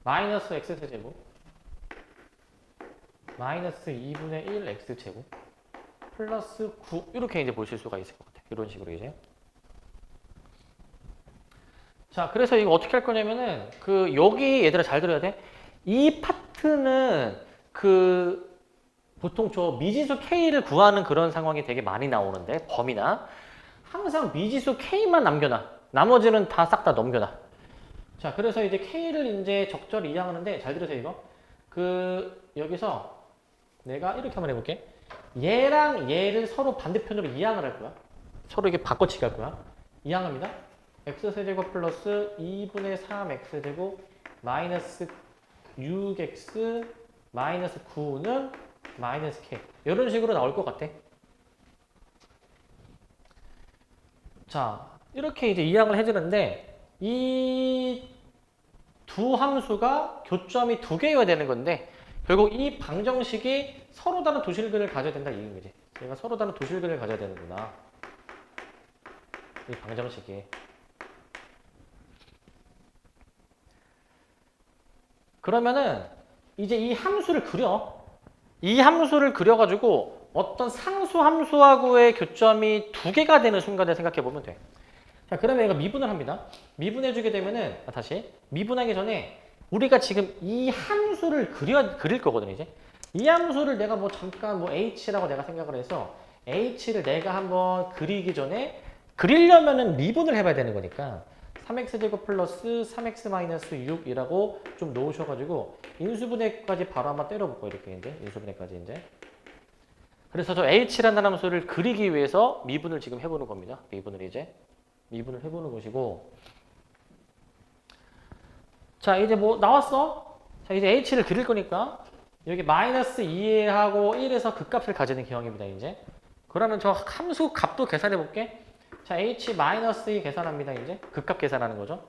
마이너스 x세제곱 마이너스 2분의 1 x제곱 플러스 9 이렇게 이제 보실 수가 있을 것 같아요. 이런 식으로 이제. 자, 그래서 이거 어떻게 할 거냐면은 그 여기 얘들아 잘 들어야 돼. 이 파트는 그 보통 저 미지수 k를 구하는 그런 상황이 되게 많이 나오는데 범위나 항상 미지수 k만 남겨놔. 나머지는 다 싹 다 넘겨놔. 자, 그래서 이제 k를 이제 적절히 이해하는데 잘 들으세요 이거. 그 여기서 내가 이렇게 한번 해볼게. 얘랑 얘를 서로 반대편으로 이항을 할 거야. 서로 이게 바꿔치기 할 거야. 이항합니다. x세제곱 플러스 2분의 3x제곱 마이너스 6x 마이너스 9는 마이너스 k. 이런 식으로 나올 것 같아. 자, 이렇게 이제 이항을 해주는데 이 두 함수가 교점이 두 개여야 되는 건데 결국 이 방정식이 서로 다른 두 실근을 가져야 된다 이런 거지. 얘가 서로 다른 두 실근을 가져야 되는구나. 이 방정식이. 그러면은 이제 이 함수를 그려. 이 함수를 그려가지고 어떤 상수 함수하고의 교점이 두 개가 되는 순간을 생각해 보면 돼. 자, 그러면 얘가 미분을 합니다. 미분해주게 되면은, 다시. 미분하기 전에 우리가 지금 이 함수를 그릴 거거든, 이제. 이 함수를 내가 뭐 잠깐 뭐 h라고 내가 생각을 해서 h를 내가 한번 그리기 전에 그리려면은 미분을 해봐야 되는 거니까 3x제곱 플러스 3x 마이너스 6이라고 좀 놓으셔가지고 인수분해까지 바로 한번 때려볼거 이렇게 이제 인수분해까지 이제. 그래서 저 h라는 함수를 그리기 위해서 미분을 지금 해보는 겁니다. 미분을 해보는 것이고. 자, 이제 뭐 나왔어? 자, 이제 h를 그릴 거니까 여기 마이너스 2하고 1에서 극값을 가지는 기형입니다, 이제. 그러면 저 함수 값도 계산해 볼게. 자, h 마이너스 2 계산합니다, 이제. 극값 계산하는 거죠.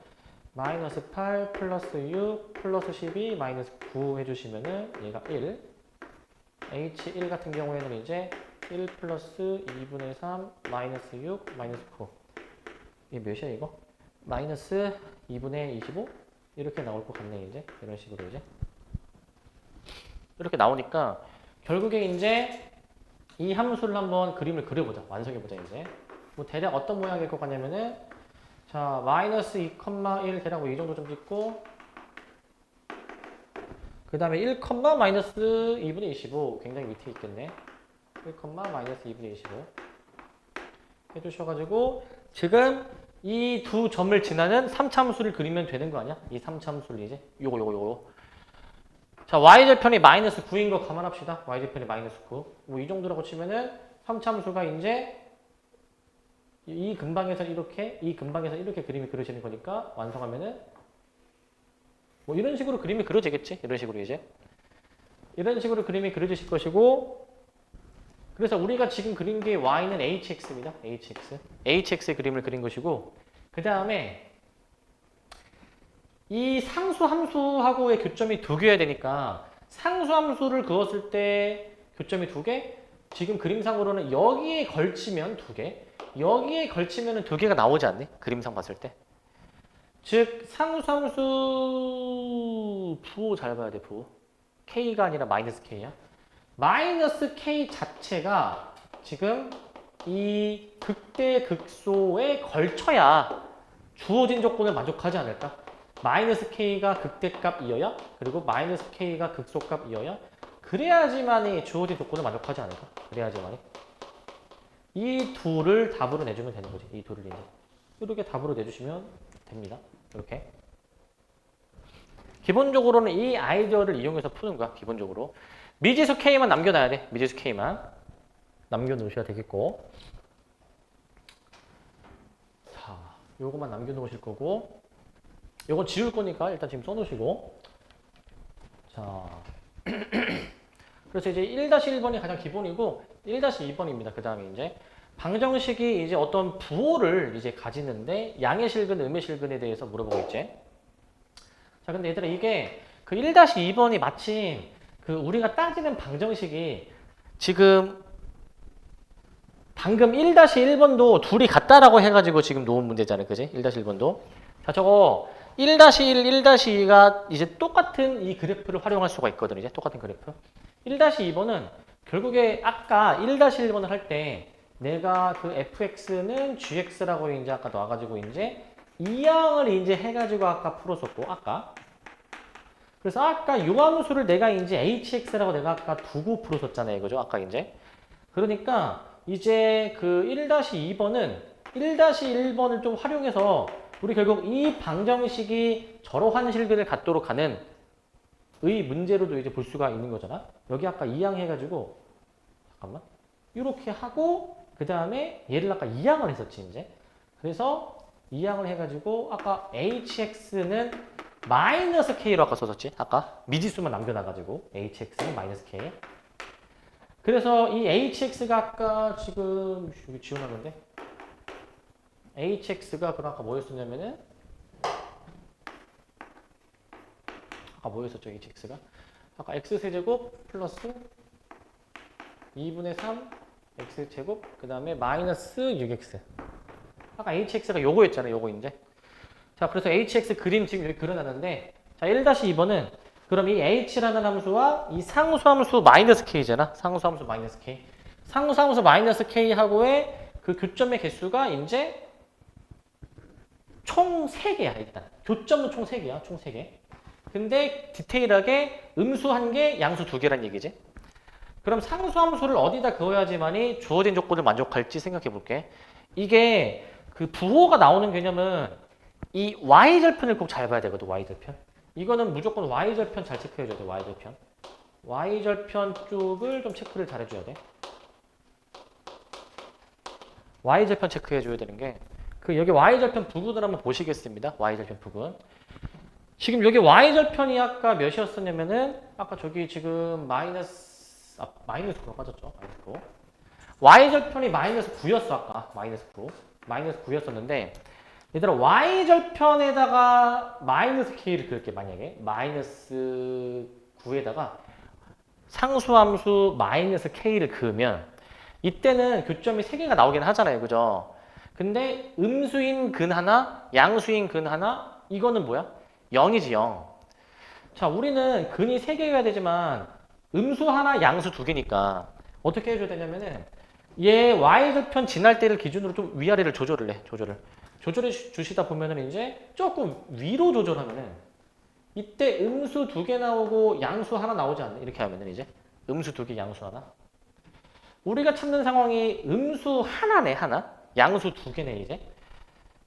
마이너스 8 플러스 6 플러스 12 마이너스 9 해주시면은 얘가 1. h1 같은 경우에는 이제 1 플러스 2분의 3 마이너스 6 마이너스 9. 이게 몇이야 이거? 마이너스 2분의 25? 이렇게 나올 것 같네 이제. 이런 식으로 이제. 이렇게 나오니까 결국에 이제 이 함수를 한번 그림을 그려보자. 완성해보자 이제. 뭐 대략 어떤 모양일 것 같냐면은 자, 마이너스 2,1 대략 뭐 이 정도 좀 찍고 그 다음에 1, 마이너스 2분의 25 굉장히 밑에 있겠네. 1, 마이너스 2분의 25 해주셔가지고 지금 이 두 점을 지나는 3차함수를 그리면 되는 거 아니야? 이 3차함수를 이제 요거 자, y절편이 마이너스 9인 거 감안합시다. y절편이 마이너스 9. 뭐 이 정도라고 치면은 3차함수가 이제 이 근방에서 이렇게, 이 근방에서 이렇게 그림이 그려지는 거니까 완성하면은 뭐 이런 식으로 그림이 그려지겠지? 이런 식으로 이제. 이런 식으로 그림이 그려지실 것이고, 그래서 우리가 지금 그린 게 y는 hx입니다. hx. hx의 그림을 그린 것이고, 그 다음에 이 상수 함수하고의 교점이 두 개여야 되니까 상수 함수를 그었을 때 교점이 두 개, 지금 그림상으로는 여기에 걸치면 두 개, 여기에 걸치면 두 개가 나오지 않니? 그림상 봤을 때. 즉 상수 함수 부호 잘 봐야 돼. 부호. k가 아니라 마이너스 k야. 마이너스 k 자체가 지금 이 극대 극소에 걸쳐야 주어진 조건을 만족하지 않을까? 마이너스 k가 극대값이어야, 그리고 마이너스 k가 극소값이어야, 그래야지만이 주어진 조건을 만족하지 않을까? 그래야지만이. 이 둘을 답으로 내주면 되는 거지. 이 둘을 이제 이렇게 답으로 내주시면 됩니다. 이렇게. 기본적으로는 이 아이디어를 이용해서 푸는 거야. 기본적으로. 미지수 K만 남겨놔야 돼. 미지수 K만. 남겨놓으셔야 되겠고. 자, 요거만 남겨놓으실 거고. 요건 지울 거니까 일단 지금 써놓으시고. 자. 그래서 이제 1-1번이 가장 기본이고, 1-2번입니다. 그 다음에 이제. 방정식이 이제 어떤 부호를 이제 가지는데, 양의 실근, 음의 실근에 대해서 물어보고 있지. 자, 근데 얘들아, 이게 그 1-2번이 마침 그 우리가 따지는 방정식이 지금 방금 1-1번도 둘이 같다라고 해가지고 지금 놓은 문제잖아요. 그지? 1-1번도. 자, 저거 1-1, 1-2가 이제 똑같은 이 그래프를 활용할 수가 있거든요. 이제 똑같은 그래프. 1-2번은 결국에 아까 1-1번을 할 때 내가 그 fx는 gx라고 이제 아까 놔가지고 이제 이항을 이제 해가지고 아까 풀었었고, 아까. 그래서 아까 요 함수를 내가 이제 hx라고 내가 아까 두고 풀었었잖아요. 그죠? 아까 이제. 그러니까 이제 그 1-2번은 1-1번을 좀 활용해서 우리 결국 이 방정식이 저러한 실근을 갖도록 하는 의 문제로도 이제 볼 수가 있는 거잖아. 여기 아까 이항 해가지고, 잠깐만. 이렇게 하고, 그 다음에 얘를 아까 이항을 했었지, 이제. 그래서 이항을 해가지고 아까 hx는 마이너스 k로 아까 썼었지. 아까 미지수만 남겨놔가지고 hx는 마이너스 k. 그래서 이 hx가 아까 지금 여기 지워놨는데 hx가 그럼 아까 뭐였었냐면은 아까 뭐였었죠 hx가? 아까 x세제곱 플러스 2분의 3 x제곱 그 다음에 마이너스 6x. 아까 hx가 요거였잖아요. 요거 이제. 자, 그래서 hx 그림 지금 여기 그려놨는데, 자, 1-2번은 그럼 이 h라는 함수와 이 상수함수 마이너스 k잖아. 상수함수 마이너스 k. 상수함수 마이너스 k하고의 그 교점의 개수가 이제 총 3개야, 일단. 교점은 총 3개야, 총 3개. 근데 디테일하게 음수 1개, 양수 2개란 얘기지. 그럼 상수함수를 어디다 그어야지만이 주어진 조건을 만족할지 생각해 볼게. 이게 그 부호가 나오는 개념은 이 y절편을 꼭 잘 봐야 되거든. y절편. 이거는 무조건 y절편 잘 체크해줘야 돼. y절편. y절편 쪽을 좀 체크를 잘 해줘야 돼. y절편 체크해줘야 되는 게 그 여기 y절편 부근을 한번 보시겠습니다. y절편 부근. 지금 여기 y절편이 아까 몇이었었냐면은 아까 저기 지금 마이너스 9가 빠졌죠. 마이너스 9. y절편이 마이너스 9였어. 아까 마이너스 9. 마이너스 9였었는데 얘들아 y절편에다가 마이너스 k를 그을게. 만약에 마이너스 9에다가 상수함수 마이너스 k를 그으면 이때는 교점이 3개가 나오긴 하잖아요. 그죠? 근데 음수인 근 하나, 양수인 근 하나, 이거는 뭐야? 0이지 0. 자, 우리는 근이 3개여야 되지만 음수 하나, 양수 2개니까 어떻게 해줘야 되냐면은 얘 y절편 지날 때를 기준으로 좀 위아래를 조절을 해. 조절해 주시다 보면은 이제 조금 위로 조절하면은 이때 음수 2개 나오고 양수 하나 나오지 않나? 이렇게 하면은 이제 음수 2개, 양수 하나. 우리가 찾는 상황이 음수 하나네, 하나. 양수 두 개네 이제.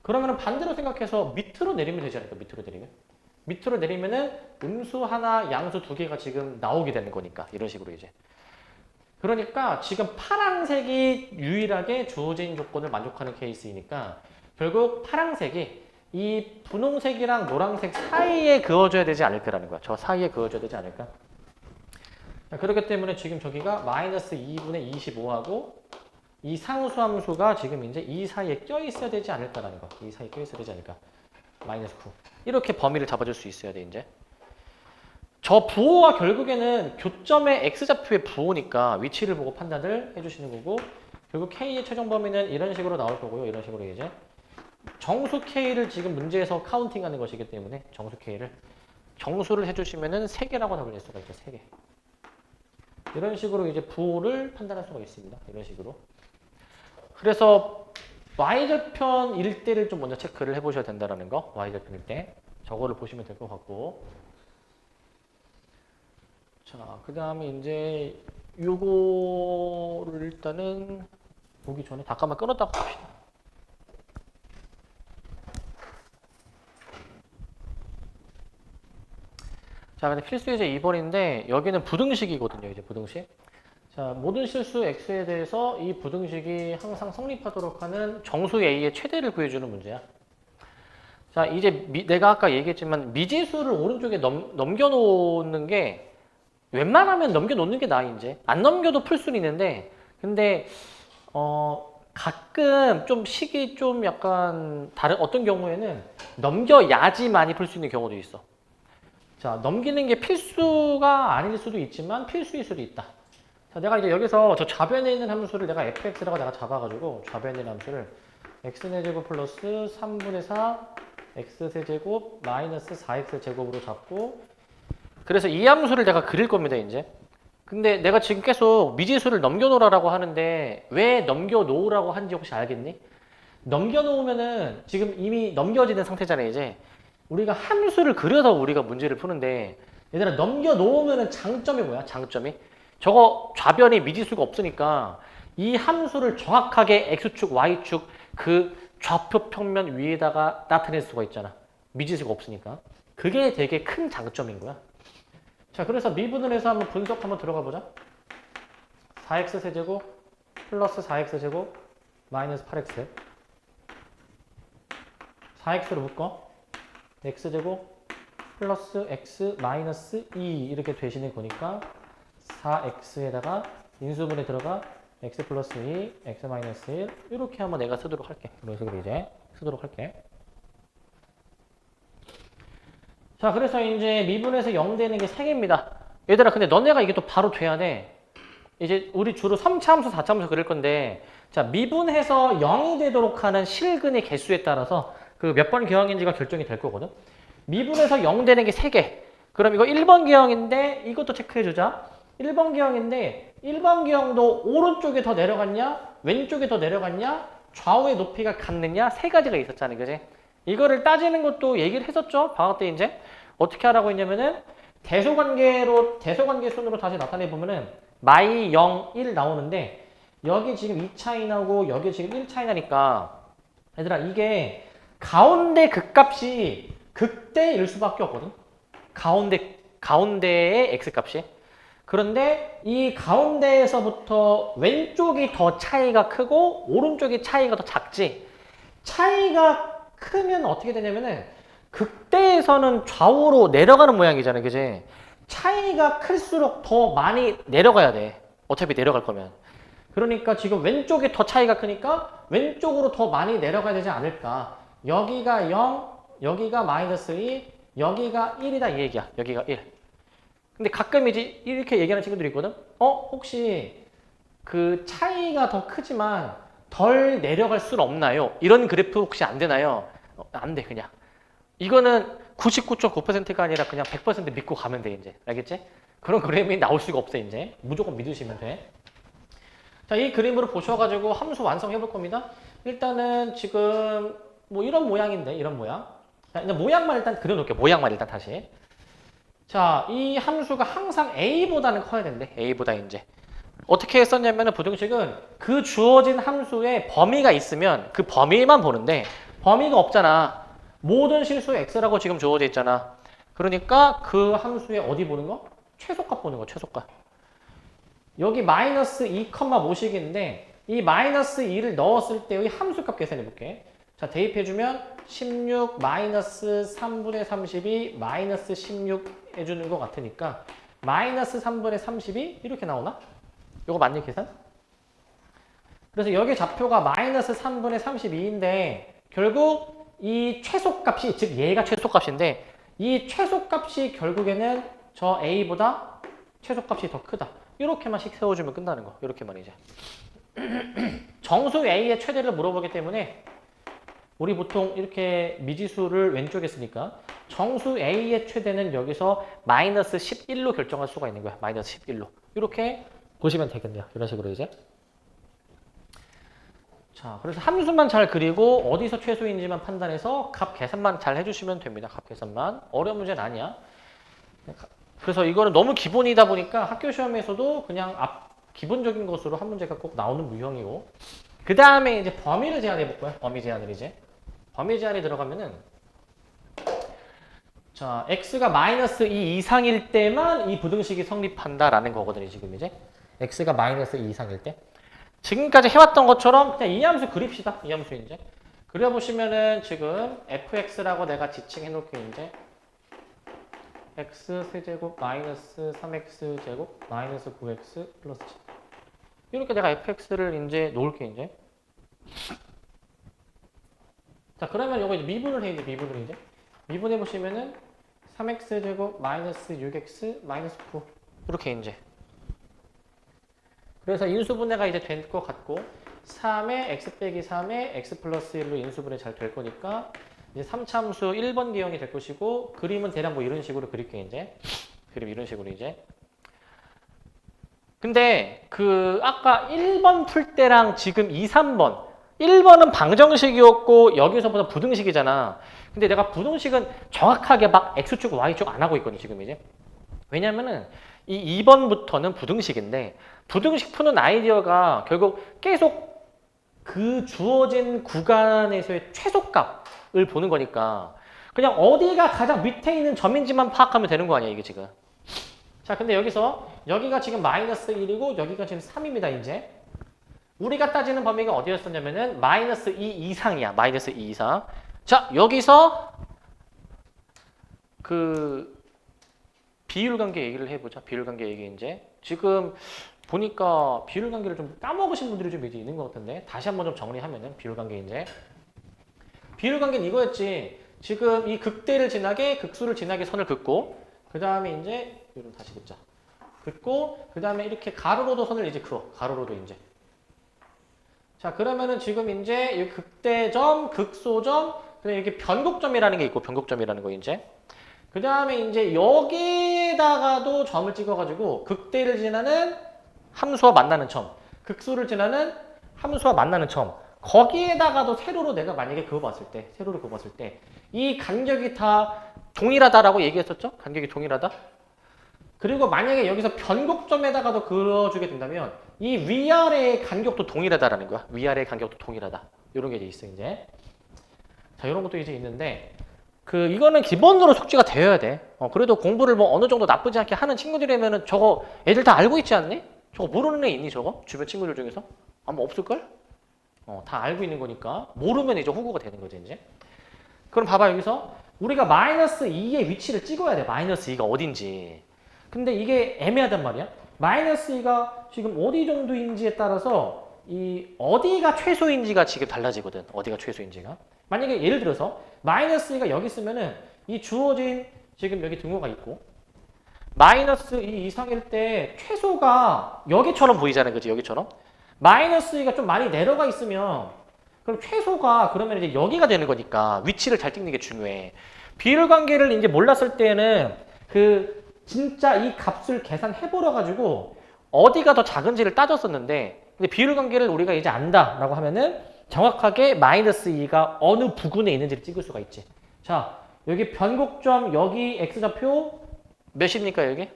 그러면은 반대로 생각해서 밑으로 내리면 되지 않을까? 밑으로 내리면. 밑으로 내리면은 음수 하나, 양수 두 개가 지금 나오게 되는 거니까. 이런 식으로 이제. 그러니까 지금 파란색이 유일하게 주어진 조건을 만족하는 케이스이니까 결국 파란색이 이 분홍색이랑 노란색 사이에 그어줘야 되지 않을까라는 거야. 저 사이에 그어줘야 되지 않을까? 자, 그렇기 때문에 지금 저기가 마이너스 2분의 25하고 이 상수함수가 지금 이제 이 사이에 껴 있어야 되지 않을까라는 거. 이 사이에 껴 있어야 되지 않을까. 마이너스 9. 이렇게 범위를 잡아줄 수 있어야 돼, 이제. 저 부호가 결국에는 교점의 x좌표의 부호니까 위치를 보고 판단을 해주시는 거고 결국 k의 최종 범위는 이런 식으로 나올 거고요. 이런 식으로 이제. 정수 k를 지금 문제에서 카운팅하는 것이기 때문에 정수 k를 정수를 해주시면은 3개라고 답을 낼 수가 있죠. 3개. 이런 식으로 이제 부호를 판단할 수가 있습니다. 이런 식으로. 그래서 y절편 일대를 좀 먼저 체크를 해보셔야 된다는 거. y절편 일대. 저거를 보시면 될 것 같고. 자, 그 다음에 이제 요거를 일단은 보기 전에 잠깐만 끊었다가 봅시다. 자, 근데 필수 예제 2번인데 여기는 부등식이거든요. 이제 부등식. 자, 모든 실수 x에 대해서 이 부등식이 항상 성립하도록 하는 정수 a의 최대를 구해주는 문제야. 자, 이제 내가 아까 얘기했지만 미지수를 오른쪽에 넘겨놓는 게 웬만하면 넘겨놓는 게 나아, 이제. 안 넘겨도 풀 수는 있는데 근데 가끔 좀 식이 좀 약간 다른 어떤 경우에는 넘겨야지 많이 풀 수 있는 경우도 있어. 자, 넘기는 게 필수가 아닐 수도 있지만 필수일 수도 있다. 자, 내가 이제 여기서 저 좌변에 있는 함수를 내가 fx라고 내가 잡아가지고 좌변에 있는 함수를 x제곱 플러스 3분의 4 x세제곱 마이너스 4x제곱으로 잡고 그래서 이 함수를 내가 그릴 겁니다, 이제. 근데 내가 지금 계속 미지수를 넘겨놓으라고 하는데 왜 넘겨놓으라고 하는지 혹시 알겠니? 넘겨놓으면은 지금 이미 넘겨지는 상태잖아, 이제. 우리가 함수를 그려서 우리가 문제를 푸는데 얘들아 넘겨놓으면은 장점이 뭐야? 장점이? 저거 좌변에 미지수가 없으니까 이 함수를 정확하게 x축, y축 그 좌표 평면 위에다가 나타낼 수가 있잖아. 미지수가 없으니까. 그게 되게 큰 장점인 거야. 자, 그래서 미분을해서 한번 분석 한번 들어가 보자. 4x 세제곱 플러스 4x 제곱 마이너스 8x 4x로 묶어 x제곱 플러스 x 마이너스 2 이렇게 되시는 거니까 4x에다가 인수분해 들어가 x 플러스 2, x 마이너스 1 이렇게 한번 내가 쓰도록 할게. 이런 식으로 이제 쓰도록 할게. 자, 그래서 이제 미분에서 0 되는 게 3개입니다. 얘들아, 근데 너네가 이게 또 바로 돼야 돼. 이제 우리 주로 3차 함수, 4차 함수 그릴 건데 자, 미분해서 0이 되도록 하는 실근의 개수에 따라서 그 몇 번 기형인지가 결정이 될 거거든. 미분해서 0 되는 게 3개. 그럼 이거 1번 기형인데 이것도 체크해주자. 1번 기형인데 1번 기형도 오른쪽에 더 내려갔냐? 왼쪽에 더 내려갔냐? 좌우의 높이가 같느냐? 3가지가 있었잖아, 그지? 이거를 따지는 것도 얘기를 했었죠. 방학 때 이제 어떻게 하라고 했냐면은 대소관계 순으로 다시 나타내 보면은 마이 0, 1 나오는데 여기 지금 2 차이 나고 여기 지금 1 차이 나니까 얘들아 이게 가운데 극값이 극대일 수밖에 없거든. 가운데의 x값이. 그런데 이 가운데에서부터 왼쪽이 더 차이가 크고 오른쪽이 차이가 더 작지. 차이가 크면 어떻게 되냐면은 극대에서는 좌우로 내려가는 모양이잖아요, 그지? 차이가 클수록 더 많이 내려가야 돼. 어차피 내려갈 거면. 그러니까 지금 왼쪽이 더 차이가 크니까 왼쪽으로 더 많이 내려가야 되지 않을까. 여기가 0, 여기가 마이너스 2, 여기가 1이다 이 얘기야. 여기가 1. 근데 가끔 이제 이렇게 얘기하는 친구들이 있거든? 혹시 그 차이가 더 크지만 덜 내려갈 수는 없나요? 이런 그래프 혹시 안 되나요? 안 돼, 그냥. 이거는 99.9%가 아니라 그냥 100% 믿고 가면 돼, 이제. 알겠지? 그런 그림이 나올 수가 없어, 이제. 무조건 믿으시면 돼. 자, 이 그림으로 보셔가지고 함수 완성해 볼 겁니다. 일단은 지금 뭐 이런 모양인데, 이런 모양. 자, 이제 모양만 일단 그려놓을게요. 모양만 일단 다시. 자, 이 함수가 항상 a보다는 커야 된대. a보다 이제. 어떻게 했었냐면은 부등식은 그 주어진 함수에 범위가 있으면 그 범위만 보는데 범위가 없잖아. 모든 실수 x라고 지금 주어져 있잖아. 그러니까 그 함수에 어디 보는 거? 최소값 보는 거, 최소값. 여기 마이너스 2,5씩인데 이 마이너스 2를 넣었을 때 여기 함수값 계산해 볼게. 자, 대입해주면 16 마이너스 3분의 32 마이너스 16 해주는 것 같으니까 마이너스 3분의 32 이렇게 나오나? 이거 맞니 계산? 그래서 여기 좌표가 마이너스 3분의 32인데 결국 이 최소값이 즉 얘가 최소값인데 이 최소값이 결국에는 저 a보다 최소값이 더 크다. 이렇게만 씩 세워주면 끝나는 거. 이렇게만 이제. 정수 a의 최대를 물어보기 때문에 우리 보통 이렇게 미지수를 왼쪽에 쓰니까 정수 a의 최대는 여기서 마이너스 11로 결정할 수가 있는 거야. 마이너스 11로. 이렇게 보시면 되겠네요. 이런 식으로 이제. 자, 그래서 함수만 잘 그리고 어디서 최소인지만 판단해서 값 계산만 잘 해주시면 됩니다. 값 계산만. 어려운 문제는 아니야. 그래서 이거는 너무 기본이다 보니까 학교 시험에서도 그냥 기본적인 것으로 한 문제가 꼭 나오는 유형이고 그 다음에 이제 범위를 제한해 볼 거야. 범위 제한을 이제. 범위 제한이 들어가면은 자, x가 마이너스 2 이상일 때만 이 부등식이 성립한다라는 거거든요. 지금 이제. x가 마이너스 2 이상일 때. 지금까지 해왔던 것처럼 그냥 이 함수 그립시다. 이 함수 이제. 그려보시면은 지금 fx라고 내가 지칭해 놓을게요. 이제. x 세제곱 마이너스 3x 제곱 마이너스 9x 플러스 7. 이렇게 내가 fx를 이제 놓을게 이제. 자, 그러면 이거 이제 미분을 해 이제 미분을 이제. 미분해 보시면은 3x 제곱 마이너스 6x 마이너스 9 이렇게 이제. 그래서 인수분해가 이제 될 것 같고 3에 x 빼기 3에 x 플러스 1로 인수분해 잘 될 거니까 이제 3차함수 1번 기형이 될 것이고 그림은 대략 뭐 이런 식으로 그릴게 이제. 그림 이런 식으로 이제. 근데 그 아까 1번 풀 때랑 지금 2, 3번 1번은 방정식이었고 여기서부터 부등식이잖아. 근데 내가 부등식은 정확하게 막 x축, y축 안 하고 있거든 지금 이제. 왜냐면은 이 2번부터는 부등식인데 부등식 푸는 아이디어가 결국 계속 그 주어진 구간에서의 최소값을 보는 거니까 그냥 어디가 가장 밑에 있는 점인지만 파악하면 되는 거 아니야 이게 지금. 자, 근데 여기가 지금 마이너스 1이고 여기가 지금 3입니다 이제. 우리가 따지는 범위가 어디였었냐면은 마이너스 2 이상이야. 마이너스 2 이상. 자, 여기서 그 비율관계 얘기를 해보자. 비율관계 얘기 이제. 지금 보니까 비율관계를 좀 까먹으신 분들이 좀 이제 있는 것 같은데 다시 한번 좀 정리하면은 비율관계 이제. 비율관계는 이거였지. 지금 이 극대를 지나게 극수를 지나게 선을 긋고 그 다음에 이제 이걸 다시 긋자. 긋고 그 다음에 이렇게 가로로도 선을 이제 그어. 가로로도 이제. 자, 그러면은 지금 이제 이 극대점, 극소점, 그다음에 이렇게 변곡점이라는 게 있고 변곡점이라는 거 이제. 그 다음에 이제 여기에다가도 점을 찍어가지고 극대를 지나는 함수와 만나는 점, 극소를 지나는 함수와 만나는 점. 거기에다가도 세로로 내가 만약에 세로로 그어봤을 때 이 간격이 다 동일하다라고 얘기했었죠? 간격이 동일하다. 그리고 만약에 여기서 변곡점에다가도 그려주게 된다면 이 위아래의 간격도 동일하다라는 거야. 위아래의 간격도 동일하다. 이런 게 이제 있어 이제. 자, 이런 것도 이제 있는데 이거는 기본으로 숙지가 되어야 돼. 그래도 공부를 뭐 어느 정도 나쁘지 않게 하는 친구들이면은 저거 애들 다 알고 있지 않니? 저거 모르는 애 있니 저거? 주변 친구들 중에서? 아마 없을걸? 다 알고 있는 거니까 모르면 이제 호구가 되는 거지 이제. 그럼 봐봐 여기서 우리가 마이너스 2의 위치를 찍어야 돼. 마이너스 2가 어딘지. 근데 이게 애매하단 말이야. 마이너스 2가 지금 어디 정도인지에 따라서 이 어디가 최소인지가 지금 달라지거든. 어디가 최소인지가. 만약에 예를 들어서 마이너스 2가 여기 있으면은 이 주어진 지금 여기 등호가 있고 마이너스 2 이상일 때 최소가 여기처럼 보이잖아요. 그치? 여기처럼. 마이너스 2가 좀 많이 내려가 있으면 그럼 최소가 그러면 이제 여기가 되는 거니까 위치를 잘 찍는 게 중요해. 비율 관계를 이제 몰랐을 때는 진짜 이 값을 계산해버려 가지고 어디가 더 작은지를 따졌었는데 근데 비율 관계를 우리가 이제 안다라고 하면은 정확하게 마이너스 2가 어느 부근에 있는지를 찍을 수가 있지. 자, 여기 변곡점 여기 x좌표 몇입니까 여기?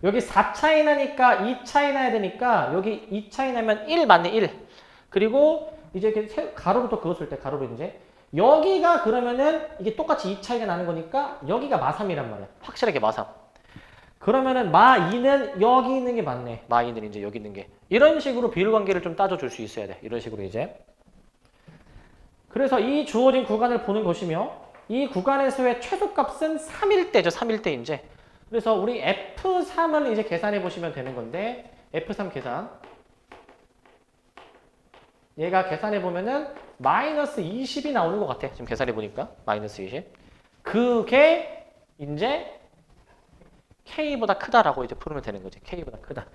여기 4 차이 나니까 2 차이 나야 되니까 여기 2 차이 나면 1 맞네 1. 그리고 이제 이렇게 가로로 또 그었을 때 가로로 이제 여기가 그러면은 이게 똑같이 2 차이가 나는 거니까 여기가 마3이란 말이야. 확실하게 마3. 그러면은 마2는 여기 있는 게 맞네. 마2는 이제 여기 있는 게. 이런 식으로 비율 관계를 좀 따져줄 수 있어야 돼. 이런 식으로 이제. 그래서 이 주어진 구간을 보는 것이며 이 구간에서의 최소값은 3일 때죠. 3일 때 이제. 그래서 우리 F3을 이제 계산해 보시면 되는 건데 F3 계산. 얘가 계산해 보면은 마이너스 20이 나오는 것 같아. 지금 계산해 보니까 마이너스 20. 그게 이제 K보다 크다라고 이제 풀으면 되는 거지. K보다 크다.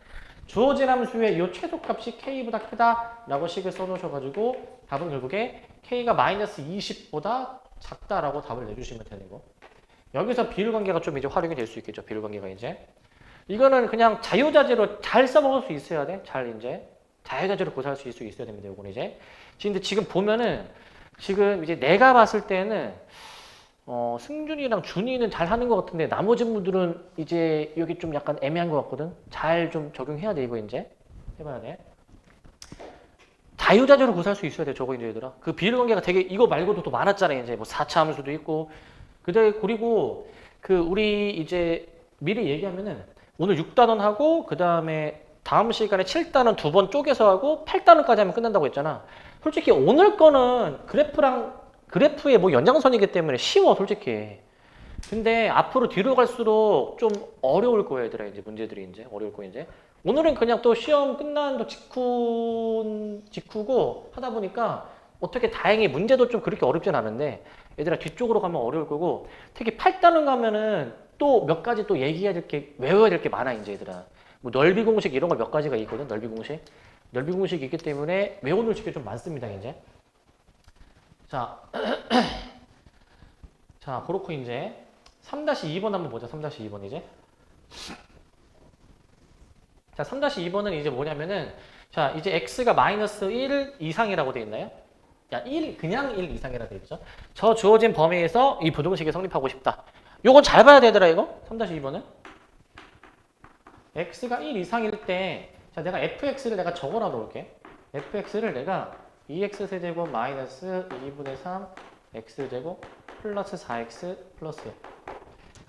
주어진 함수의 이 최소값이 K보다 크다라고 식을 써놓으셔가지고 답은 결국에 K가 마이너스 20보다 작다라고 답을 내주시면 되는 거. 여기서 비율 관계가 좀 이제 활용이 될 수 있겠죠. 비율 관계가 이제. 이거는 그냥 자유자재로 잘 써먹을 수 있어야 돼. 잘 이제. 자유자재로 구사할 수 있어야 됩니다. 이거는 이제. 근데 지금 보면은 지금 이제 내가 봤을 때는 승준이랑 준이는 잘 하는 것 같은데 나머지 분들은 이제 여기 좀 약간 애매한 것 같거든. 잘 좀 적용해야 돼 이거 이제. 해봐야 돼. 자유자재로 구사할 수 있어야 돼 저거 이제 얘들아. 그 비율 관계가 되게 이거 말고도 또 많았잖아 이제 뭐 4차 함수도 있고. 그리고 그 우리 이제 미리 얘기하면은 오늘 6단원 하고 그 다음에 다음 시간에 7단원 2번 쪼개서 하고 8단원까지 하면 끝난다고 했잖아. 솔직히 오늘 거는 그래프의 뭐 연장선이기 때문에 쉬워 솔직히. 근데 앞으로 뒤로 갈수록 좀 어려울 거야 얘들아 이제 문제들이 이제 어려울 거야 이제. 오늘은 그냥 또 시험 끝난 또 직후고 하다 보니까 어떻게 다행히 문제도 좀 그렇게 어렵진 않은데 얘들아 뒤쪽으로 가면 어려울 거고 특히 8단원 가면은 또 몇 가지 또 얘기해야 될 게 외워야 될 게 많아 이제 얘들아. 뭐 넓이 공식 이런 거 몇 가지가 있거든. 넓이 공식이 있기 때문에 외워놓을 게 좀 많습니다 이제. 자, 자 그렇고 이제 3-2번 한번 보자. 3-2번 이제. 자 3-2번은 이제 뭐냐면은 자 이제 x가 마이너스 1 이상이라고 되어 있나요? 야 1, 그냥 1 이상이라고 되어 있죠. 저 주어진 범위에서 이 부등식이 성립하고 싶다. 요건 잘 봐야 되더라 이거. 3-2번은. x가 1 이상일 때, 자, 내가 fx를 내가 적어놔 놓을게. fx를 내가 2x 세제곱 마이너스 2분의 3 x제곱 플러스 4x 플러스.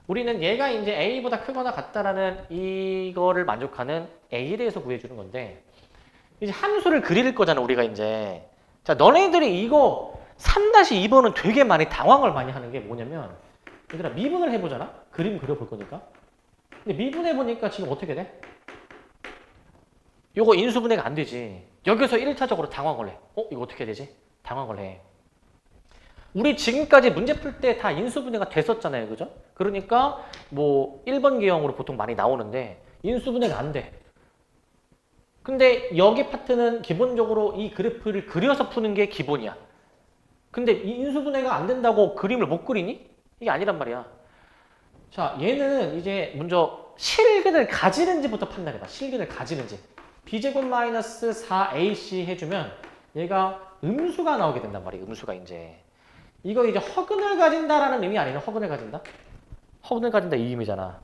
우리는 얘가 이제 a보다 크거나 같다라는 이거를 만족하는 a에 대해서 구해주는 건데, 이제 함수를 그릴 거잖아, 우리가 이제. 자, 너네들이 이거 3-2번은 되게 많이 당황을 많이 하는 게 뭐냐면, 얘들아, 미분을 해보잖아? 그림 그려볼 거니까. 근데 미분해보니까 지금 어떻게 돼? 요거 인수분해가 안 되지. 여기서 1차적으로 당황을 해. 이거 어떻게 되지? 당황을 해. 우리 지금까지 문제 풀 때 다 인수분해가 됐었잖아요. 그죠? 그러니까 뭐 1번 계형으로 보통 많이 나오는데 인수분해가 안 돼. 근데 여기 파트는 기본적으로 이 그래프를 그려서 푸는 게 기본이야. 근데 이 인수분해가 안 된다고 그림을 못 그리니? 이게 아니란 말이야. 자, 얘는 이제 먼저 실근을 가지는지부터 판단해봐. 실근을 가지는지. b제곱 마이너스 4ac 해주면 얘가 음수가 나오게 된단 말이에요. 음수가 이제. 이거 이제 허근을 가진다라는 의미 아니냐? 허근을 가진다? 허근을 가진다 이 의미잖아.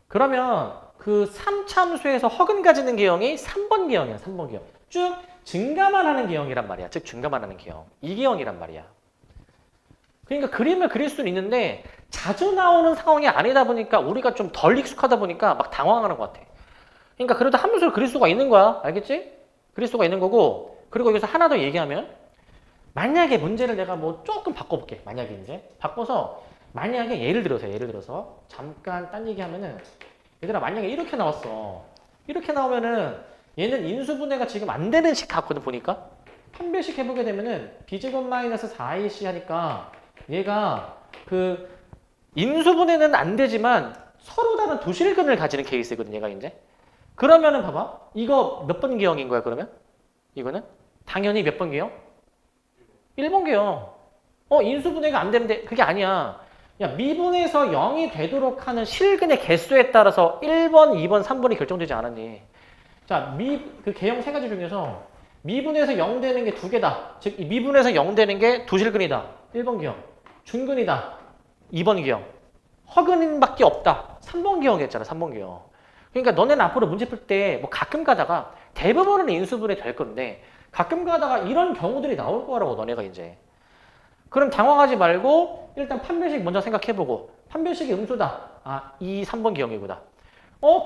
그러면 그 3참수에서 허근 가지는 계형이 3번 계형이야. 3번 계형. 쭉 증가만 하는 계형이란 말이야. 즉 증가만 하는 계형. 이 계형이란 말이야. 그러니까 그림을 그릴 수는 있는데 자주 나오는 상황이 아니다 보니까 우리가 좀 덜 익숙하다 보니까 막 당황하는 것 같아. 그러니까 그래도 함수를 그릴 수가 있는 거야. 알겠지? 그릴 수가 있는 거고. 그리고 여기서 하나 더 얘기하면 만약에 문제를 내가 뭐 조금 바꿔볼게. 만약에 이제 바꿔서 만약에 예를 들어서 잠깐 딴 얘기하면은 얘들아 만약에 이렇게 나왔어. 이렇게 나오면은 얘는 인수분해가 지금 안 되는 식 같거든 보니까. 판별식 해보게 되면은 b제곱 마이너스 4ac 하니까 얘가 그 인수분해는 안 되지만 서로 다른 도실근을 가지는 케이스거든 얘가 이제. 그러면은 봐봐. 이거 몇 번 계형인 거야 그러면? 이거는? 당연히 몇 번 계형? 1번 계형. 인수분해가 안 되는데 그게 아니야. 야, 미분에서 0이 되도록 하는 실근의 개수에 따라서 1번, 2번, 3번이 결정되지 않았니? 자, 그 계형 세 가지 중에서 미분에서 0 되는 게 두 개다. 즉, 이 미분에서 0 되는 게 도실근이다. 1번 계형. 중근이다. 2번 계형. 허근밖에 없다. 3번 기형이었잖아. 3번 기형. 그러니까 너네는 앞으로 문제 풀 때 뭐 가끔 가다가 대부분은 인수분해 될 건데 가끔 가다가 이런 경우들이 나올 거라고 너네가 이제. 그럼 당황하지 말고 일단 판별식 먼저 생각해보고 판별식이 음수다. 아, 이 3번 기형이구나.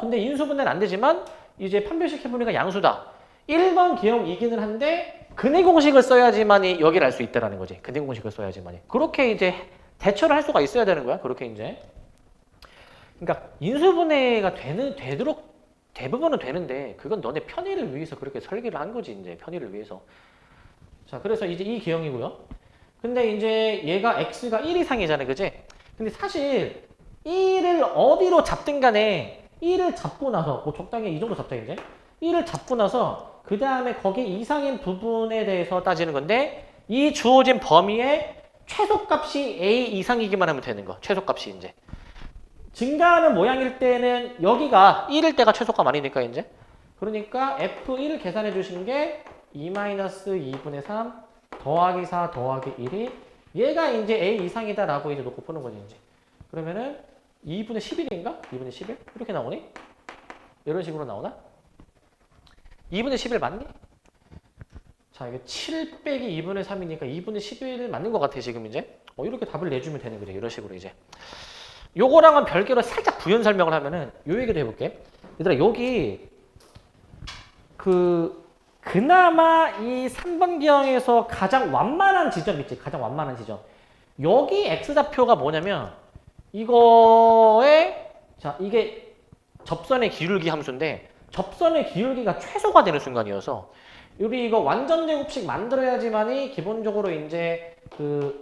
근데 인수분해는 안 되지만 이제 판별식 해보니까 양수다. 1번 기형이기는 한데 근해 공식을 써야지만이 여기를 알 수 있다라는 거지. 근해 공식을 써야지만이. 그렇게 이제 대처를 할 수가 있어야 되는 거야. 그렇게 이제. 그러니까 인수분해가 되도록 대부분은 되는데 그건 너네 편의를 위해서 그렇게 설계를 한 거지. 이제 편의를 위해서. 자, 그래서 이제 이 기형이고요. 근데 이제 얘가 x가 1 이상이잖아요. 그지? 근데 사실 1을 어디로 잡든 간에 1을 잡고 나서 뭐 적당히 이 정도 잡자 이제 1을 잡고 나서 그 다음에 거기 이상인 부분에 대해서 따지는 건데 이 주어진 범위의 최소값이 a 이상이기만 하면 되는 거. 최소값이 이제 증가하는 모양일 때는 여기가 1일 때가 최소값 아니니까 이제 그러니까 f1 계산해 주신 게 2-2분의 3 더하기 4 더하기 1이 얘가 이제 a 이상이다라고 이제 놓고 푸는 거지 이제. 그러면은 2분의 11인가? 2분의 11? 이렇게 나오니? 이런 식으로 나오나? 2분의 11 맞니? 자, 이게 7 빼기 2분의 3이니까 2분의 11 맞는 것 같아, 지금 이제. 이렇게 답을 내주면 되는 거죠. 이런 식으로 이제. 요거랑은 별개로 살짝 부연 설명을 하면은 요 얘기도 해볼게. 얘들아, 여기 그나마 이 3번 기형에서 가장 완만한 지점 있지. 가장 완만한 지점. 여기 x좌표가 뭐냐면 이거에 자, 이게 접선의 기울기 함수인데 접선의 기울기가 최소가 되는 순간이어서 우리 이거 완전 제곱식 만들어야지만이 기본적으로 이제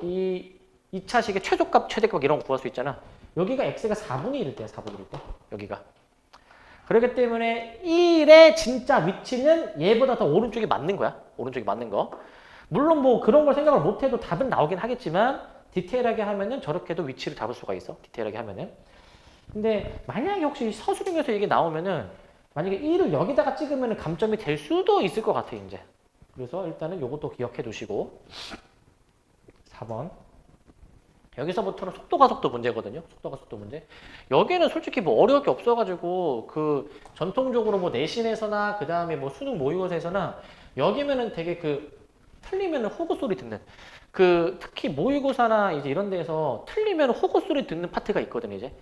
이 2차식의 최소값, 최대값 이런 거 구할 수 있잖아. 여기가 x가 4분의 1일 때야. 4분의 1일 때. 여기가. 그렇기 때문에 1의 진짜 위치는 얘보다 더 오른쪽이 맞는 거야. 오른쪽이 맞는 거. 물론 뭐 그런 걸 생각을 못해도 답은 나오긴 하겠지만 디테일하게 하면은 저렇게도 위치를 잡을 수가 있어. 디테일하게 하면은. 근데 만약에 혹시 서술형에서 이게 나오면은 만약에 1을 여기다가 찍으면 감점이 될 수도 있을 것 같아 이제. 그래서 일단은 요것도 기억해 두시고 4번 여기서부터는 속도 가속도 문제거든요. 속도 가속도 문제. 여기는 솔직히 뭐 어려울 게 없어가지고 전통적으로 뭐 내신에서나 그 다음에 뭐 수능 모의고사에서나 여기면은 되게 틀리면은 호구 소리 듣는 특히 모의고사나 이제 이런 데에서 틀리면 호구 소리 듣는 파트가 있거든요. 이제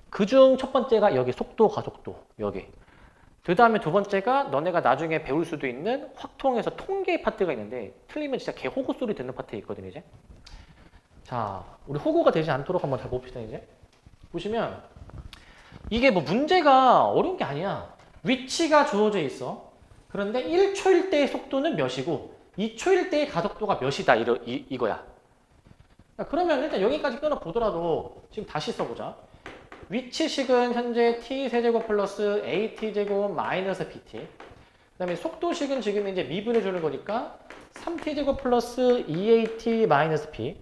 그중 첫 번째가 여기 속도 가속도 여기. 그 다음에 두 번째가 너네가 나중에 배울 수도 있는 확통에서 통계 파트가 있는데 틀리면 진짜 개 호구 소리 듣는 파트 있거든요. 이제. 자, 우리 호구가 되지 않도록 한번 잘 봅시다, 이제. 보시면, 이게 뭐 문제가 어려운 게 아니야. 위치가 주어져 있어. 그런데 1초일 때의 속도는 몇이고, 2초일 때의 가속도가 몇이다, 이거야. 그러면 일단 여기까지 끊어보더라도, 지금 다시 써보자. 위치식은 현재 t세제곱 플러스 at제곱 마이너스 bt. 그 다음에 속도식은 지금 이제 미분해 주는 거니까 3t제곱 플러스 2at 마이너스 p.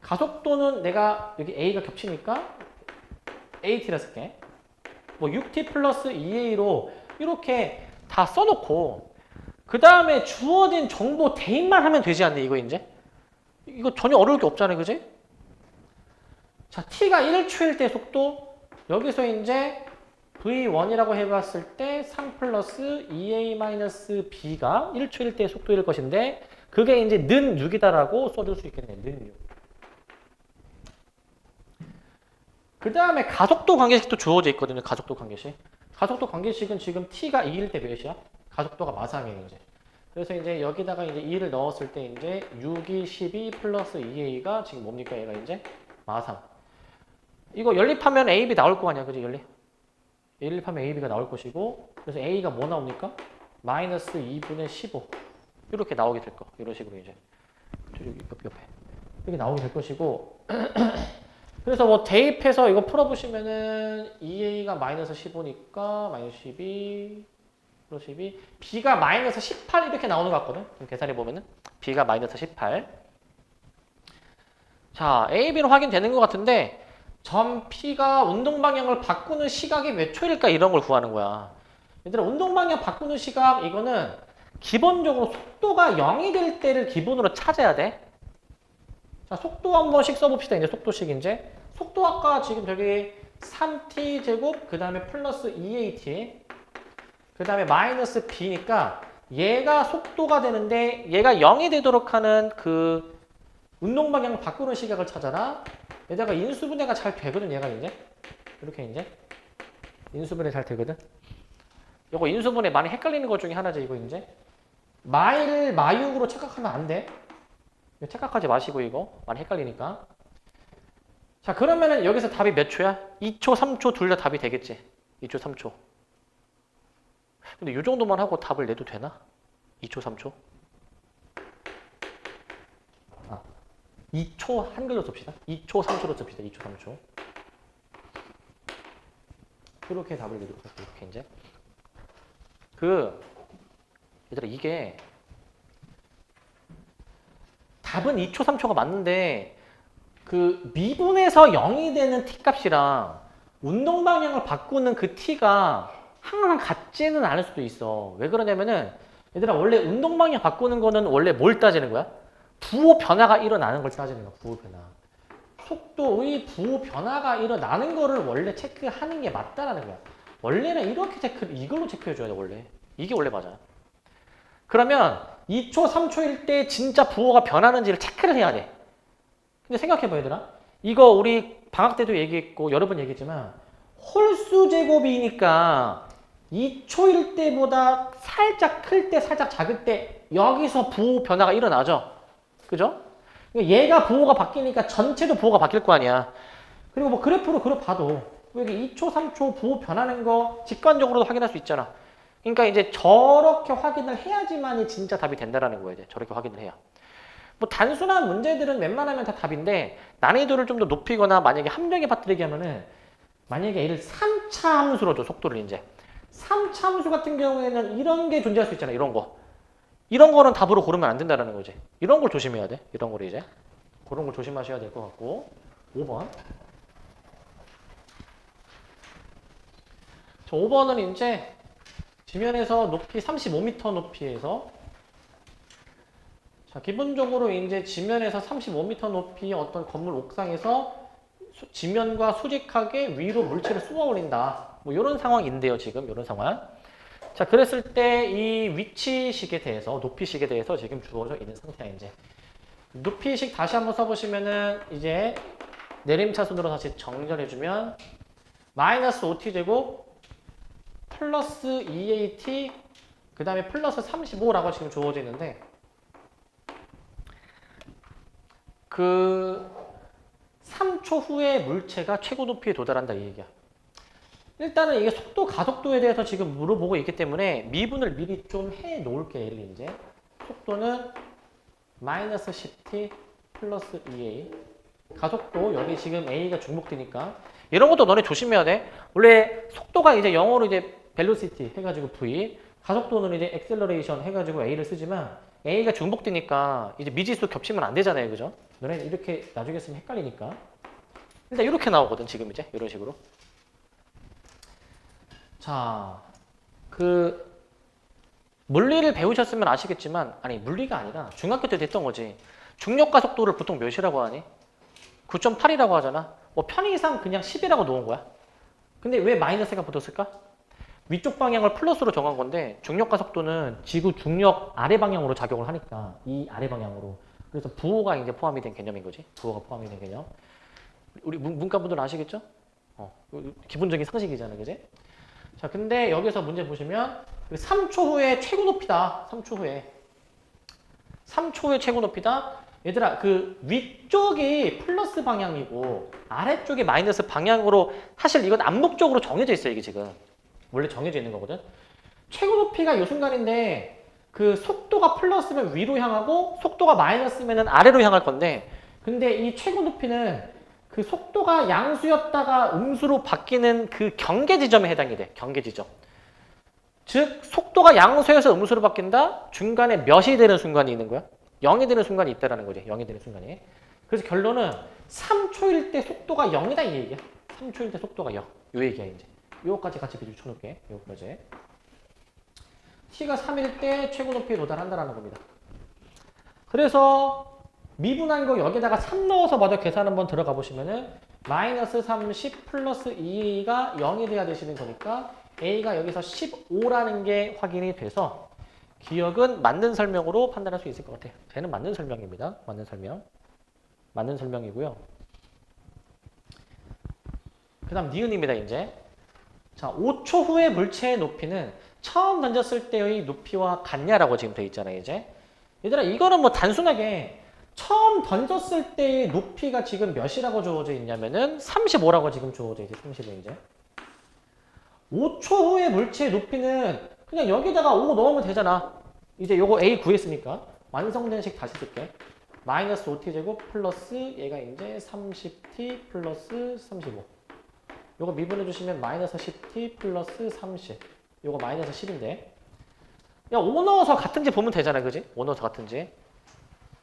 가속도는 내가 여기 a가 겹치니까 at라 쓸게. 뭐 6t 플러스 2a로 이렇게 다 써놓고 그 다음에 주어진 정보 대입만 하면 되지 않니 이거 이제? 이거 전혀 어려울 게 없잖아요, 그지? 자, t가 1초일 때 속도 여기서 이제 v1이라고 해봤을 때 3 플러스 2a 마이너스 b가 1초일 때 속도일 것인데 그게 이제 는 6이다라고 써줄 수 있겠네요. 는 6. 그 다음에 가속도 관계식도 주어져 있거든요. 가속도 관계식. 가속도 관계식은 지금 t가 2일 때 몇이야? 가속도가 마삼이에요, 이제. 그래서 이제 여기다가 이제 2를 넣었을 때 이제 6이 12 플러스 2a가 지금 뭡니까? 얘가 이제 마삼. 이거 연립하면 a, b 나올 거 아니야, 그지? 연립하면 a, b가 나올 것이고, 그래서 a가 뭐 나옵니까? 마이너스 2분의 15. 이렇게 나오게 될 거. 이런 식으로 이제. 여기 옆에. 이렇게 나오게 될 것이고, 그래서 뭐 대입해서 이거 풀어보시면은 2a가 마이너스 15니까 마이너스 12 플러스 12 b가 마이너스 18 이렇게 나오는 것 같거든. 계산해보면은 b가 마이너스 18. 자, a, b로 확인되는 것 같은데 점 p가 운동 방향을 바꾸는 시각이 몇 초일까 이런 걸 구하는 거야. 얘들아, 운동 방향 바꾸는 시각 이거는 기본적으로 속도가 0이 될 때를 기본으로 찾아야 돼. 자, 속도 한 번씩 써봅시다. 이제 속도식 이제. 속도 아까 지금 저기 3t 제곱 그 다음에 플러스 2at 그 다음에 마이너스 b니까 얘가 속도가 되는데 얘가 0이 되도록 하는 그 운동 방향을 바꾸는 시각을 찾아라. 얘다가 인수분해가 잘 되거든 얘가 이제 이렇게 이제 인수분해 잘 되거든. 이거 인수분해 많이 헷갈리는 것 중에 하나죠 이거 이제 마이를 마육으로 착각하면 안 돼. 착각하지 마시고 이거 많이 헷갈리니까. 자 그러면은 여기서 답이 몇 초야? 2초, 3초 둘 다 답이 되겠지. 2초, 3초. 근데 이 정도만 하고 답을 내도 되나? 2초, 3초? 2초 한글로 씁시다. 2초, 3초로 씁시다. 2초, 3초. 이렇게 답을 내도록 할게요. 이렇게 이제. 얘들아 이게 답은 2초, 3초가 맞는데 그 미분에서 0이 되는 t 값이랑 운동 방향을 바꾸는 그 t가 항상 같지는 않을 수도 있어. 왜 그러냐면은 얘들아 원래 운동 방향 바꾸는 거는 원래 뭘 따지는 거야? 부호 변화가 일어나는 걸 따지는 거야. 부호 변화. 속도의 부호 변화가 일어나는 거를 원래 체크하는 게 맞다라는 거야. 원래는 이렇게 이걸로 체크해줘야 돼 원래. 이게 원래 맞아. 그러면 2초, 3초일 때 진짜 부호가 변하는지를 체크를 해야 돼. 근데 생각해봐 얘들아. 이거 우리 방학 때도 얘기했고 여러 번 얘기했지만 홀수 제곱이니까 2초일 때보다 살짝 클 때, 살짝 작을 때 여기서 부호 변화가 일어나죠. 그죠? 얘가 부호가 바뀌니까 전체도 부호가 바뀔 거 아니야. 그리고 뭐 그래프로 봐도 여기 2초, 3초 부호 변하는 거 직관적으로도 확인할 수 있잖아. 그러니까 이제 저렇게 확인을 해야지만이 진짜 답이 된다라는 거예요. 이제 저렇게 확인을 해야. 뭐 단순한 문제들은 웬만하면 다 답인데 난이도를 좀 더 높이거나 만약에 함정에 빠뜨리게 하면은 만약에 얘를 3차 함수로 줘 속도를 이제 3차 함수 같은 경우에는 이런 게 존재할 수 있잖아. 이런 거. 이런 거는 답으로 고르면 안 된다는 거지. 이런 걸 조심해야 돼. 이런 거를 이제. 그런 걸 조심하셔야 될 것 같고. 5번. 자, 5번은 이제 지면에서 높이 35m 높이에서 자, 기본적으로 이제 지면에서 35m 높이의 어떤 건물 옥상에서 지면과 수직하게 위로 물체를 쏘아 올린다. 뭐 이런 상황인데요, 지금 이런 상황. 자, 그랬을 때 이 위치식에 대해서, 높이식에 대해서 지금 주어져 있는 상태야, 이제. 높이식 다시 한번 써보시면은 이제 내림차순으로 다시 정렬해주면 마이너스 5t 제곱 플러스 2at 그 다음에 플러스 35라고 지금 주어져 있는데 그 3초 후에 물체가 최고 높이에 도달한다 이 얘기야. 일단은 이게 속도 가속도에 대해서 지금 물어보고 있기 때문에 미분을 미리 좀 해 놓을게. 얘를 이제 속도는 마이너스 10t 플러스 2a 가속도 여기 지금 a가 중복되니까 이런 것도 너네 조심해야 돼. 원래 속도가 이제 영어로 이제 velocity 해가지고 v 가속도는 이제 acceleration 해가지고 a를 쓰지만 a가 중복되니까 이제 미지수 겹치면 안 되잖아요, 그죠? 너네 이렇게 나중에 쓰면 헷갈리니까 일단 이렇게 나오거든 지금 이제 이런 식으로. 자, 그 물리를 배우셨으면 아시겠지만 아니 물리가 아니라 중학교 때 됐던 거지. 중력가속도를 보통 몇이라고 하니? 9.8이라고 하잖아. 뭐 편의상 그냥 10이라고 놓은 거야. 근데 왜 마이너스가 붙었을까? 위쪽 방향을 플러스로 정한 건데 중력가속도는 지구 중력 아래 방향으로 작용을 하니까 이 아래 방향으로. 그래서 부호가 이제 포함이 된 개념인 거지. 부호가 포함이 된 개념. 우리 문과분들은 아시겠죠? 기본적인 상식이잖아, 그지? 자, 근데 여기서 문제 보시면 3초 후에 최고 높이다. 3초 후에. 3초 후에 최고 높이다. 얘들아, 그 위쪽이 플러스 방향이고 아래쪽이 마이너스 방향으로 사실 이건 암묵적으로 정해져 있어요, 이게 지금. 원래 정해져 있는 거거든. 최고 높이가 이 순간인데 그 속도가 플러스면 위로 향하고 속도가 마이너스면 아래로 향할 건데 근데 이 최고 높이는 그 속도가 양수였다가 음수로 바뀌는 그 경계 지점에 해당이 돼. 경계 지점. 즉 속도가 양수에서 음수로 바뀐다. 중간에 몇이 되는 순간이 있는 거야. 0이 되는 순간이 있다라는 거지. 0이 되는 순간이. 그래서 결론은 3초일 때 속도가 0이다 이 얘기야. 3초일 때 속도가 0. 요 얘기야 이제. 요거까지 같이 비교 쳐놓을게. 요거까지. t가 3일 때 최고 높이에 도달한다라는 겁니다. 그래서 미분한 거 여기다가 3 넣어서 먼저 계산 한번 들어가 보시면은 마이너스 30 플러스 2a가 0이 돼야 되시는 거니까 a가 여기서 15라는 게 확인이 돼서 기억은 맞는 설명으로 판단할 수 있을 것 같아요. 쟤는 맞는 설명입니다. 맞는 설명. 맞는 설명이고요. 그 다음 니은입니다, 이제. 자, 5초 후에 물체의 높이는 처음 던졌을 때의 높이와 같냐라고 지금 돼 있잖아요, 이제. 얘들아, 이거는 뭐 단순하게 처음 던졌을 때의 높이가 지금 몇이라고 주어져 있냐면은 35라고 지금 주어져 있지, 35 이제. 5초 후에 물체의 높이는 그냥 여기다가 5 넣으면 되잖아. 이제 요거 A 구했으니까 완성된 식 다시 쓸게. 마이너스 5t제곱 플러스 얘가 이제 30t 플러스 35. 요거 미분해 주시면 마이너스 10t 플러스 30. 요거 마이너스 10인데. 야, 5 넣어서 같은지 보면 되잖아, 그지? 5 넣어서 같은지.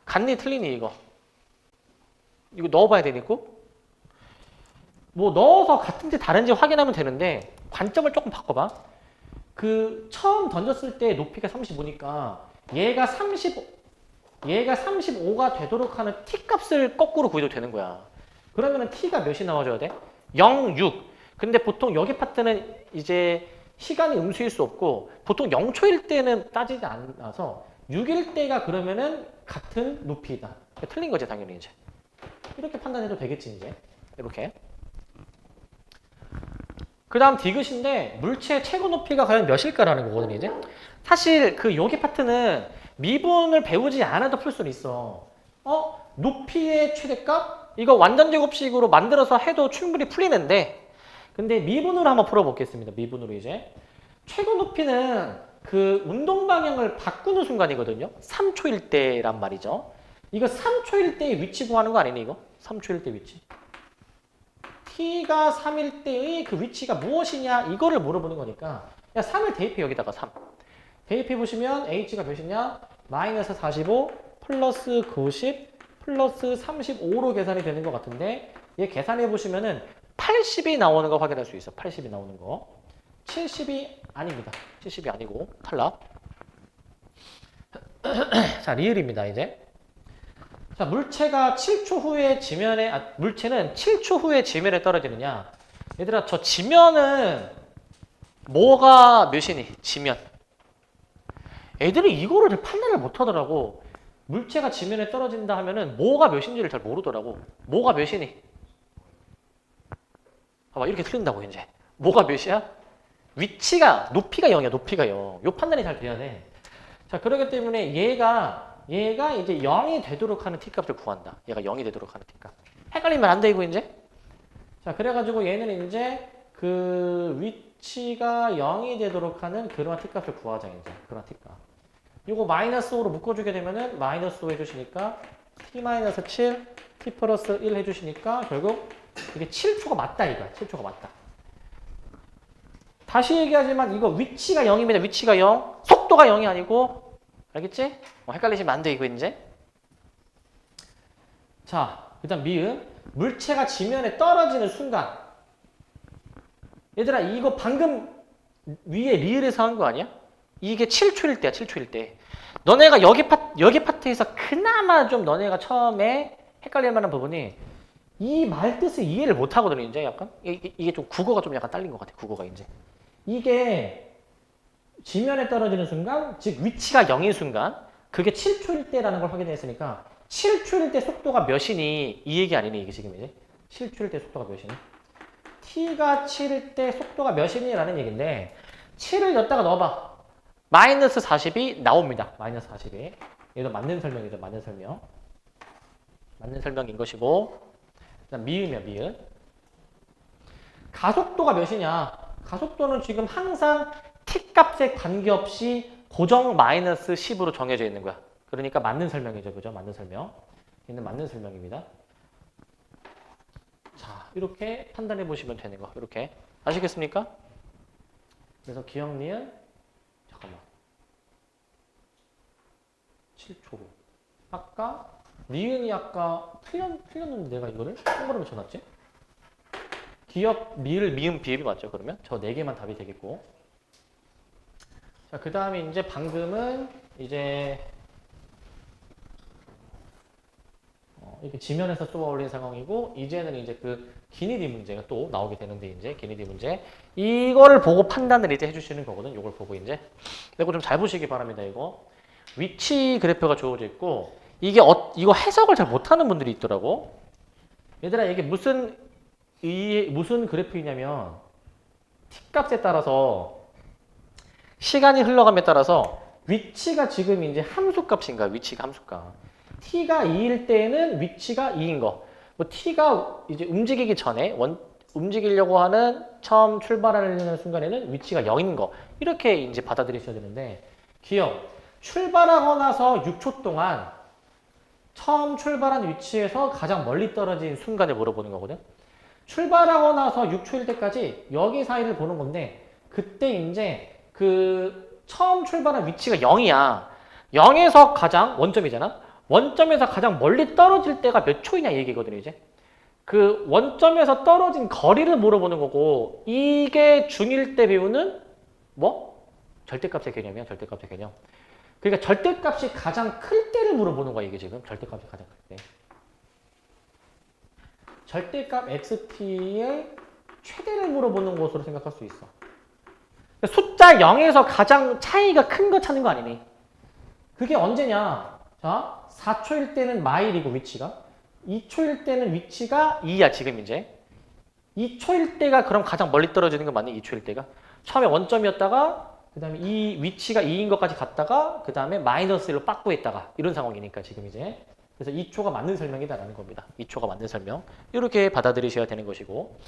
같니 틀리니 이거. 이거 넣어봐야 되니까. 뭐 넣어서 같은지 다른지 확인하면 되는데 관점을 조금 바꿔봐. 그 처음 던졌을 때 높이가 35니까 얘가 35가 되도록 하는 t 값을 거꾸로 구해도 되는 거야. 그러면은 t가 몇이 나와줘야 돼? 0, 6. 근데 보통 여기 파트는 이제 시간이 음수일 수 없고 보통 0초일 때는 따지지 않아서 6일 때가 그러면은 같은 높이다. 틀린 거지 당연히 이제. 이렇게 판단해도 되겠지 이제. 이렇게. 그 다음 디귿인데 물체의 최고 높이가 과연 몇일까라는 거거든요 이제. 사실 그 여기 파트는 미분을 배우지 않아도 풀 수는 있어. 높이의 최대값? 이거 완전 제곱식으로 만들어서 해도 충분히 풀리는데 근데 미분으로 한번 풀어보겠습니다. 미분으로 이제. 최고 높이는 그 운동 방향을 바꾸는 순간이거든요. 3초일 때란 말이죠. 이거 3초일 때의 위치 구하는 거 아니니 이거? 3초일 때 위치. t가 3일 때의 그 위치가 무엇이냐 이거를 물어보는 거니까 야 3을 대입해 여기다가 3. 대입해 보시면 h가 몇이냐? 마이너스 45 플러스 90 플러스 35로 계산이 되는 것 같은데 얘 계산해 보시면은 80이 나오는 거 확인할 수 있어. 80이 나오는 거. 70이 아닙니다. 70이 아니고 탈락. 자, 리을입니다, 이제. 자, 물체가 7초 후에 지면에 물체는 7초 후에 지면에 떨어지느냐? 얘들아, 저 지면은 뭐가 몇이니? 지면. 애들이 이거를 판단을 못 하더라고. 물체가 지면에 떨어진다 하면은 뭐가 몇인지를 잘 모르더라고. 뭐가 몇이니? 봐봐, 이렇게 틀린다고, 이제. 뭐가 몇이야? 위치가, 높이가 0이야, 높이가 0. 요 판단이 잘 돼야 돼. 자, 그렇기 때문에 얘가 이제 0이 되도록 하는 t값을 구한다. 얘가 0이 되도록 하는 t값. 헷갈리면 안 돼, 이거 이제. 자, 그래가지고 얘는 이제 그 위치가 0이 되도록 하는 그런 t값을 구하자, 이제. 그런 t값. 이거 마이너스 5로 묶어주게 되면은 마이너스 5 해주시니까 t-7, t 플러스 1 해주시니까 결국 이게 7초가 맞다, 이거야. 7초가 맞다. 다시 얘기하지만 이거 위치가 0입니다. 위치가 0. 속도가 0이 아니고 알겠지? 헷갈리시면 안 돼, 이거 이제. 자, 그 다음 미음. 물체가 지면에 떨어지는 순간. 얘들아, 이거 방금 위에 리을에서 한 거 아니야? 이게 7초일 때야, 7초일 때. 너네가 여기 파트에서 그나마 좀 너네가 처음에 헷갈릴 만한 부분이 이 말 뜻을 이해를 못 하거든요, 이제 약간. 이게 좀 국어가 좀 약간 딸린 것 같아, 국어가 이제. 이게 지면에 떨어지는 순간, 즉 위치가 0인 순간, 그게 7초일 때라는 걸 확인했으니까 7초일 때 속도가 몇이니? 이 얘기 아니니, 이게 지금 이제. 7초일 때 속도가 몇이니? t가 7일 때 속도가 몇이니? 라는 얘기인데 7을 여기다가 넣어봐. 마이너스 40이 나옵니다. 마이너스 40이. 얘도 맞는 설명이죠. 맞는 설명. 맞는 설명인 것이고 그다음 미음이야. 미음. 가속도가 몇이냐? 가속도는 지금 항상 t값에 관계없이 고정 마이너스 10으로 정해져 있는 거야. 그러니까 맞는 설명이죠. 그죠? 맞는 설명. 얘는 맞는 설명입니다. 자, 이렇게 판단해 보시면 되는 거. 이렇게. 아시겠습니까? 그래서 기억 니은 잠깐만. 7초. 아까 니은이 아까 틀렸는데 내가 이거를 한번으로 쳐놨지? 기억, 리을, 미음, 비읍이 맞죠? 그러면 저 4개만 답이 되겠고. 자, 그 다음에 이제 방금은 이제 이렇게 지면에서 쏘아 올린 상황이고 이제는 이제 그 기니디 문제가 또 나오게 되는데 이제 기니디 문제 이거를 보고 판단을 이제 해주시는 거거든. 이걸 보고 이제 이거 좀 잘 보시기 바랍니다. 이거 위치 그래프가 주어져 있고 이게 이거 해석을 잘 못하는 분들이 있더라고. 얘들아 이게 무슨 그래프이냐면 t 값에 따라서 시간이 흘러감에 따라서 위치가 지금 이제 함수값인가 위치가 함수값 t가 2일 때에는 위치가 2인 거. 뭐 t가 이제 움직이기 전에 움직이려고 하는 처음 출발하는 순간에는 위치가 0인 거. 이렇게 이제 받아들이셔야 되는데 기억. 출발하고 나서 6초 동안 처음 출발한 위치에서 가장 멀리 떨어진 순간을 물어보는 거거든. 출발하고 나서 6초일 때까지 여기 사이를 보는 건데 그때 이제 그 처음 출발한 위치가 0이야. 0에서 가장 원점이잖아. 원점에서 가장 멀리 떨어질 때가 몇 초이냐 이 얘기거든 이제. 그 원점에서 떨어진 거리를 물어보는 거고 이게 중1 때 배우는 뭐? 절대값의 개념이야. 절대값의 개념. 그러니까 절대값이 가장 클 때를 물어보는 거야 이게 지금. 절대값이 가장 클 때. 절대값 xt의 최대를 물어보는 것으로 생각할 수 있어. 숫자 0에서 가장 차이가 큰 거 찾는 거 아니니? 그게 언제냐? 자, 4초일 때는 마일이고 위치가 2초일 때는 위치가 2야 지금 이제 2초일 때가 그럼 가장 멀리 떨어지는 거 맞니? 2초일 때가 처음에 원점이었다가 그 다음에 이 위치가 2인 것까지 갔다가 그 다음에 마이너스 1로 빠꾸했다가 이런 상황이니까 지금 이제 그래서 2초가 맞는 설명이다라는 겁니다. 2초가 맞는 설명 이렇게 받아들이셔야 되는 것이고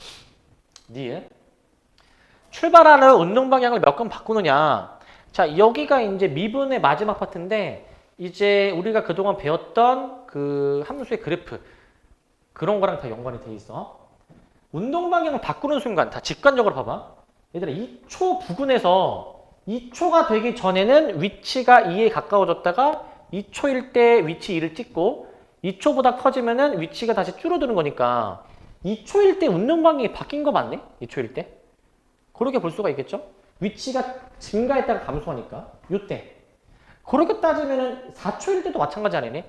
니은 출발하는 운동 방향을 몇 번 바꾸느냐. 자 여기가 이제 미분의 마지막 파트인데 이제 우리가 그동안 배웠던 그 함수의 그래프 그런 거랑 다 연관이 돼 있어. 운동 방향을 바꾸는 순간 다 직관적으로 봐봐. 얘들아 2초 부근에서 2초가 되기 전에는 위치가 2에 가까워졌다가 2초일 때 위치 2를 찍고 2초보다 커지면은 위치가 다시 줄어드는 거니까 2초일 때 운동 방향이 바뀐 거 맞네? 2초일 때? 그렇게 볼 수가 있겠죠? 위치가 증가했다가 감소하니까 요때 그렇게 따지면은 4초일 때도 마찬가지 아니니?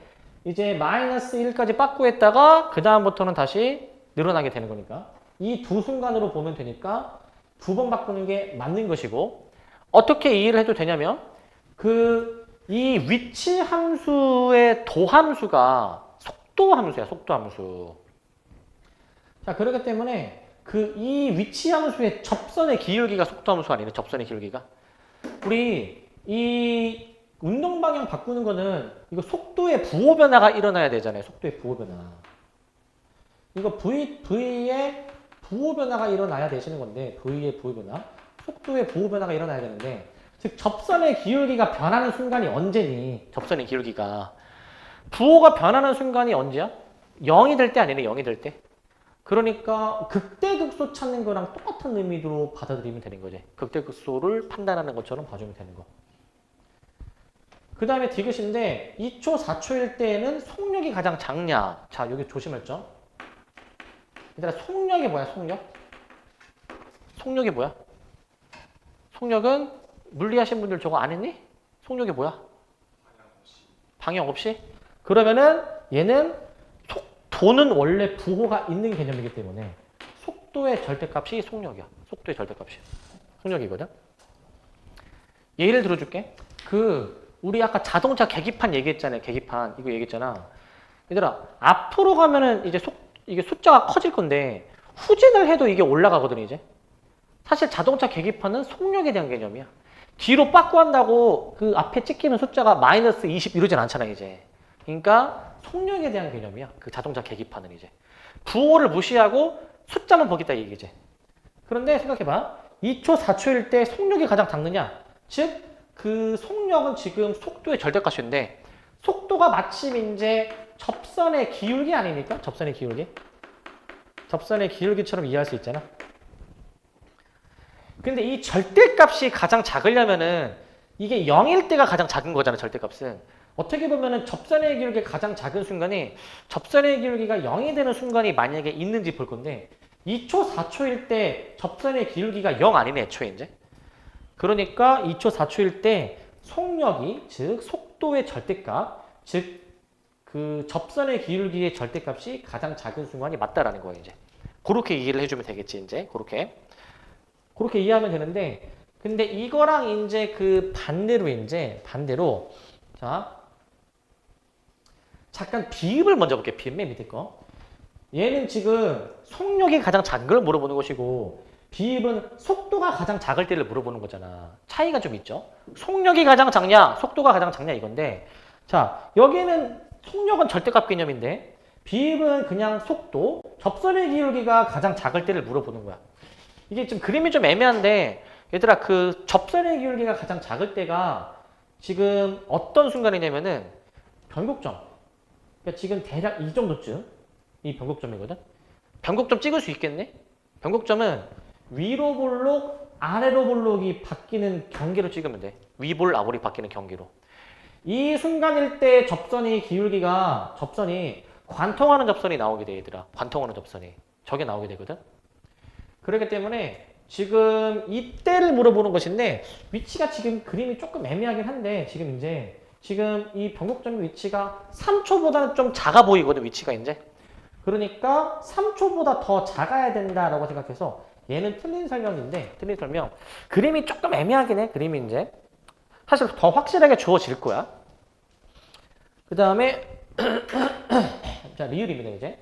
이제 마이너스 1까지 빠꾸했다가 그 다음부터는 다시 늘어나게 되는 거니까 이 두 순간으로 보면 되니까 두 번 바꾸는 게 맞는 것이고 어떻게 이해를 해도 되냐면 이 위치 함수의 도함수가 속도 함수야, 속도 함수. 자, 그렇기 때문에 이 위치 함수의 접선의 기울기가 속도 함수 아니네, 접선의 기울기가. 우리 이 운동 방향 바꾸는 거는 이거 속도의 부호 변화가 일어나야 되잖아요, 속도의 부호 변화. 이거 V의 부호 변화가 일어나야 되시는 건데, V의 부호 변화. 속도의 부호 변화가 일어나야 되는데, 즉 접선의 기울기가 변하는 순간이 언제니? 접선의 기울기가. 부호가 변하는 순간이 언제야? 0이 될 때 아니네, 0이 될 때. 그러니까 극대극소 찾는 거랑 똑같은 의미로 받아들이면 되는 거지. 극대극소를 판단하는 것처럼 봐주면 되는 거. 그 다음에 디귿인데 2초, 4초일 때에는 속력이 가장 작냐? 자, 여기 조심할 점. 얘들아, 속력이 뭐야, 속력? 속력이 뭐야? 속력은 물리하신 분들 저거 안 했니? 속력이 뭐야? 방향 없이? 그러면은 얘는 도는 원래 부호가 있는 개념이기 때문에 속도의 절대값이 속력이야. 속도의 절대값이. 속력이거든. 예를 들어줄게. 우리 아까 자동차 계기판 얘기했잖아요. 계기판. 이거 얘기했잖아. 얘들아, 앞으로 가면은 이제 이게 숫자가 커질 건데 후진을 해도 이게 올라가거든, 이제. 사실 자동차 계기판은 속력에 대한 개념이야. 뒤로 빠꾸한다고 그 앞에 찍히는 숫자가 마이너스 20 이러진 않잖아, 이제. 그러니까 속력에 대한 개념이야. 그 자동차 계기판은 이제. 부호를 무시하고 숫자만 보겠다, 이 얘기지. 그런데 생각해봐. 2초, 4초일 때 속력이 가장 작느냐? 즉, 그 속력은 지금 속도의 절대값인데 속도가 마침 이제 접선의 기울기 아닙니까? 접선의 기울기. 접선의 기울기처럼 이해할 수 있잖아. 근데 이 절대값이 가장 작으려면은 이게 0일 때가 가장 작은 거잖아, 절대값은. 어떻게 보면은 접선의 기울기가 가장 작은 순간이 접선의 기울기가 0이 되는 순간이 만약에 있는지 볼 건데 2초, 4초일 때 접선의 기울기가 0 아니네, 애초에 이제. 그러니까 2초, 4초일 때 속력이, 즉 속도의 절대값, 즉 그 접선의 기울기의 절대값이 가장 작은 순간이 맞다라는 거예요, 이제. 그렇게 이해를 해주면 되겠지, 이제. 그렇게 이해하면 되는데, 근데 이거랑 이제 그 반대로, 자, 잠깐 비읍을 먼저 볼게요, 비읍 맨 밑에 거. 얘는 지금 속력이 가장 작은 걸 물어보는 것이고, 비읍은 속도가 가장 작을 때를 물어보는 거잖아. 차이가 좀 있죠? 속력이 가장 작냐, 속도가 가장 작냐 이건데, 자, 여기는 속력은 절대값 개념인데, 비읍은 그냥 속도, 접선의 기울기가 가장 작을 때를 물어보는 거야. 이게 좀 그림이 좀 애매한데, 얘들아, 그 접선의 기울기가 가장 작을 때가 지금 어떤 순간이냐면은 변곡점. 그러니까 지금 대략 이 정도쯤, 이 변곡점이거든? 변곡점 찍을 수 있겠네? 변곡점은 위로 볼록, 아래로 볼록이 바뀌는 경계로 찍으면 돼. 위볼, 아볼이 바뀌는 경계로. 이 순간일 때 접선이 관통하는 접선이 나오게 돼, 얘들아. 관통하는 접선이. 저게 나오게 되거든? 그렇기 때문에 지금 이때를 물어보는 것인데, 위치가 지금 그림이 조금 애매하긴 한데, 지금 이 변곡점의 위치가 3초보다는 좀 작아 보이거든, 위치가 이제. 그러니까 3초보다 더 작아야 된다라고 생각해서 얘는 틀린 설명인데, 그림이 조금 애매하긴 해, 그림이 이제. 사실 더 확실하게 주어질 거야. 그 다음에 자, 리을입니다, 이제.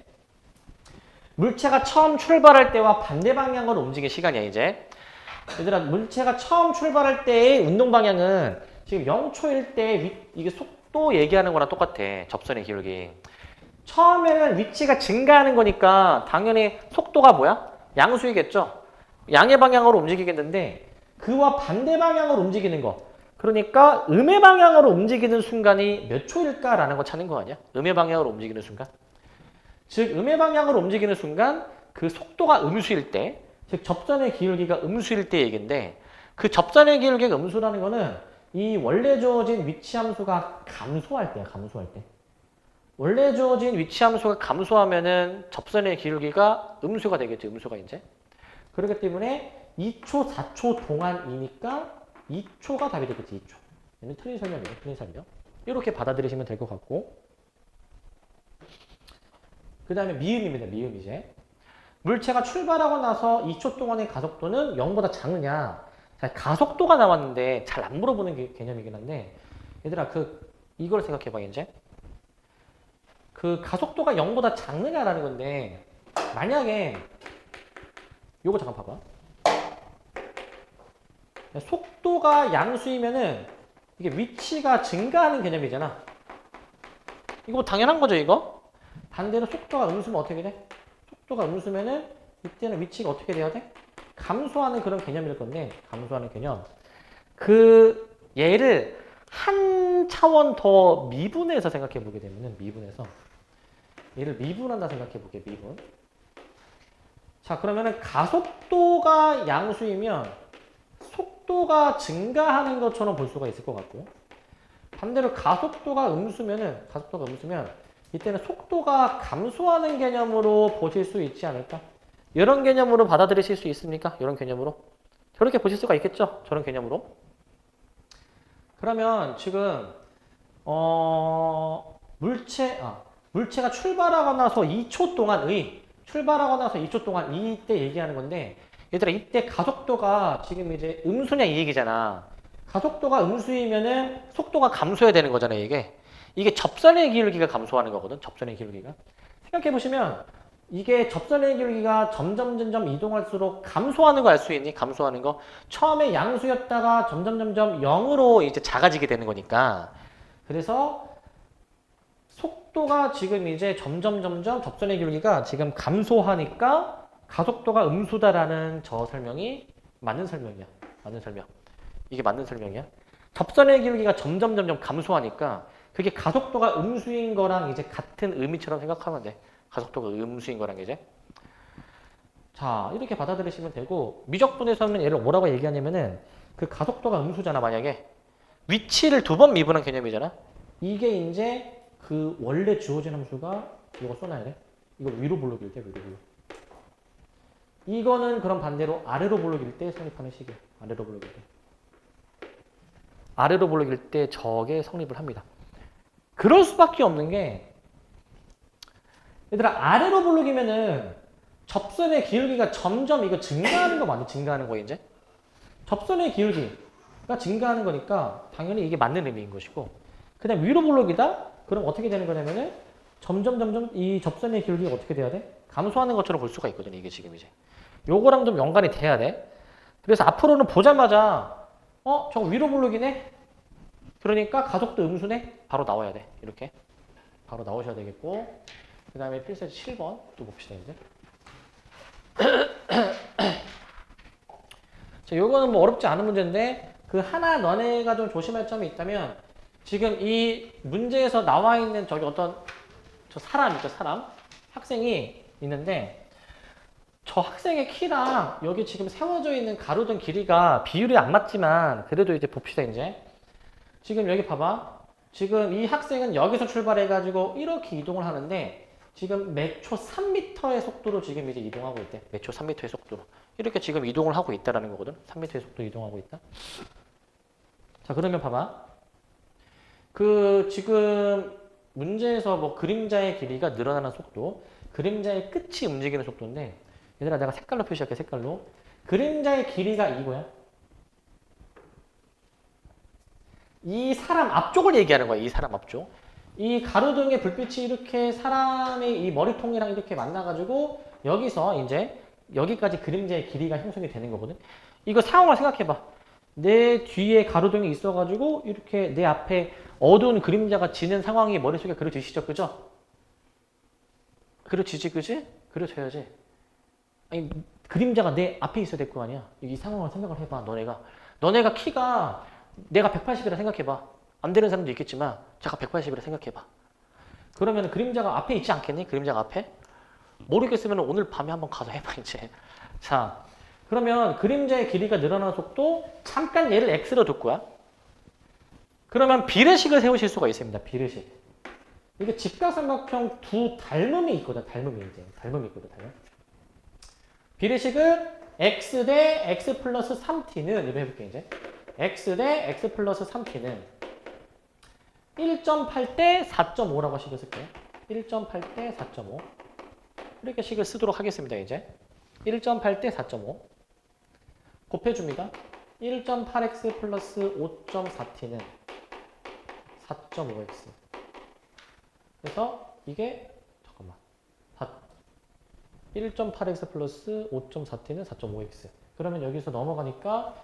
물체가 처음 출발할 때와 반대 방향으로 움직일 시간이야, 이제. 얘들아, 물체가 처음 출발할 때의 운동 방향은 지금 0초일 때 이게 속도 얘기하는 거랑 똑같아. 접선의 기울기. 처음에는 위치가 증가하는 거니까 당연히 속도가 뭐야? 양수이겠죠? 양의 방향으로 움직이겠는데 그와 반대 방향으로 움직이는 거. 그러니까 음의 방향으로 움직이는 순간이 몇 초일까라는 거 찾는 거 아니야? 음의 방향으로 움직이는 순간. 즉 음의 방향으로 움직이는 순간 그 속도가 음수일 때, 즉 접선의 기울기가 음수일 때 얘기인데, 그 접선의 기울기가 음수라는 거는 이 원래 주어진 위치 함수가 감소할 때야, 감소할 때. 원래 주어진 위치 함수가 감소하면은 접선의 기울기가 음수가 되겠죠, 음수가 이제. 그렇기 때문에 2초, 4초 동안이니까 2초가 답이 되겠지, 2초. 얘는 틀린 설명이에요, 틀린 설명. 이렇게 받아들이시면 될 것 같고. 그 다음에 미음입니다, 미음 이제. 물체가 출발하고 나서 2초 동안의 가속도는 0보다 작느냐. 자, 가속도가 나왔는데 잘 안 물어보는 개념이긴 한데, 얘들아, 이걸 생각해봐, 이제. 그 가속도가 0보다 작느냐라는 건데, 만약에, 요거 잠깐 봐봐. 속도가 양수이면은, 이게 위치가 증가하는 개념이잖아. 이거 뭐 당연한 거죠, 이거? 반대로 속도가 음수면 어떻게 돼? 속도가 음수면은, 이때는 위치가 어떻게 돼야 돼? 감소하는 그런 개념일 건데, 감소하는 개념. 얘를 한 차원 더 미분해서 생각해 보게 되면은, 얘를 미분한다 생각해 보게, 미분. 자, 그러면은 가속도가 양수이면 속도가 증가하는 것처럼 볼 수가 있을 것 같고, 반대로 가속도가 음수면 이때는 속도가 감소하는 개념으로 보실 수 있지 않을까? 이런 개념으로 받아들이실 수 있습니까? 이런 개념으로? 저렇게 보실 수가 있겠죠? 저런 개념으로. 그러면 지금 물체가 출발하고 나서 2초 동안 이때 얘기하는 건데, 얘들아, 이때 가속도가 지금 이제 음수냐 이 얘기잖아. 가속도가 음수이면은 속도가 감소해야 되는 거잖아, 이게 접선의 기울기가 감소하는 거거든, 접선의 기울기가. 생각해보시면, 이게 접선의 기울기가 점점 이동할수록 감소하는 거 알 수 있니? 감소하는 거. 처음에 양수였다가 점점 0으로 이제 작아지게 되는 거니까. 그래서 속도가 지금 이제 점점 접선의 기울기가 지금 감소하니까 가속도가 음수다라는 저 설명이 맞는 설명이야. 맞는 설명. 이게 맞는 설명이야. 접선의 기울기가 점점 감소하니까 그게 가속도가 음수인 거랑 이제 같은 의미처럼 생각하면 돼. 가속도가 음수인 거랑 이제. 자, 이렇게 받아들이시면 되고, 미적분에서는 얘를 뭐라고 얘기하냐면은 그 가속도가 음수잖아, 만약에. 위치를 2번 미분한 개념이잖아. 이게 이제 그 원래 주어진 함수가 이거 써놔야 돼. 이거 위로 볼록일 때, 위로 볼록. 이거는 그럼 반대로 아래로 볼록일 때 성립하는 식이야. 아래로 볼록일 때. 아래로 볼록일 때 저게 성립을 합니다. 그럴 수밖에 없는 게 얘들아, 아래로 볼록이면은 접선의 기울기가 점점 이거 증가하는 거 맞네? 증가하는 거 이제? 접선의 기울기가 증가하는 거니까 당연히 이게 맞는 의미인 것이고, 그 다음 위로 볼록이다? 그럼 어떻게 되는 거냐면은 점점 이 접선의 기울기가 어떻게 돼야 돼? 감소하는 것처럼 볼 수가 있거든, 이게 지금 이제. 요거랑 좀 연관이 돼야 돼. 그래서 앞으로는 보자마자 저거 위로 볼록이네? 그러니까 가속도 음수네? 바로 나와야 돼. 이렇게. 바로 나오셔야 되겠고, 그 다음에 필수 7번 또 봅시다, 이제. 자, 요거는 뭐 어렵지 않은 문제인데, 그 하나 너네가 좀 조심할 점이 있다면, 지금 이 문제에서 나와 있는 저기 어떤 저 사람 있죠, 사람? 학생이 있는데, 저 학생의 키랑 여기 지금 세워져 있는 가로등 길이가 비율이 안 맞지만, 그래도 이제 봅시다, 이제. 지금 여기 봐봐. 지금 이 학생은 여기서 출발해가지고 이렇게 이동을 하는데, 지금 매초 3m의 속도로 지금 이제 이동하고 있대. 매초 3m의 속도로. 이렇게 지금 이동을 하고 있다라는 거거든. 3m의 속도로 이동하고 있다. 자, 그러면 봐봐. 그 지금 문제에서 뭐 그림자의 길이가 늘어나는 속도, 그림자의 끝이 움직이는 속도인데, 얘들아 내가 색깔로 표시할게, 색깔로. 그림자의 길이가 이거야. 이 사람 앞쪽을 얘기하는 거야, 이 사람 앞쪽. 이 가로등의 불빛이 이렇게 사람의 이 머리통이랑 이렇게 만나가지고 여기서 이제 여기까지 그림자의 길이가 형성이 되는 거거든. 이거 상황을 생각해봐. 내 뒤에 가로등이 있어가지고 이렇게 내 앞에 어두운 그림자가 지는 상황이 머릿속에 그려지시죠? 그죠? 그려지지, 그지? 그려져야지. 아니, 그림자가 내 앞에 있어야 될 거 아니야. 이 상황을 생각을 해봐, 너네가 키가 내가 180이라 생각해봐. 안 되는 사람도 있겠지만 제가 180이라 생각해봐. 그러면 그림자가 앞에 있지 않겠니? 그림자가 앞에? 모르겠으면 오늘 밤에 한번 가서 해봐 이제. 자, 그러면 그림자의 길이가 늘어나는 속도, 잠깐 얘를 x로 둘 거야. 그러면 비례식을 세우실 수가 있습니다. 비례식. 이게 직각삼각형 두 닮음이 있거든. 닮음이 있거든. 비례식은 x 대 x 플러스 3t는 이거 해볼게 이제. x 대 x 플러스 3t는 1.8 대 4.5라고 식을 쓸게요. 1.8 대 4.5. 이렇게 식을 쓰도록 하겠습니다, 이제. 1.8 대 4.5. 곱해줍니다. 1.8x 플러스 5.4t는 4.5x. 그래서 이게, 잠깐만. 1.8x 플러스 5.4t는 4.5x. 그러면 여기서 넘어가니까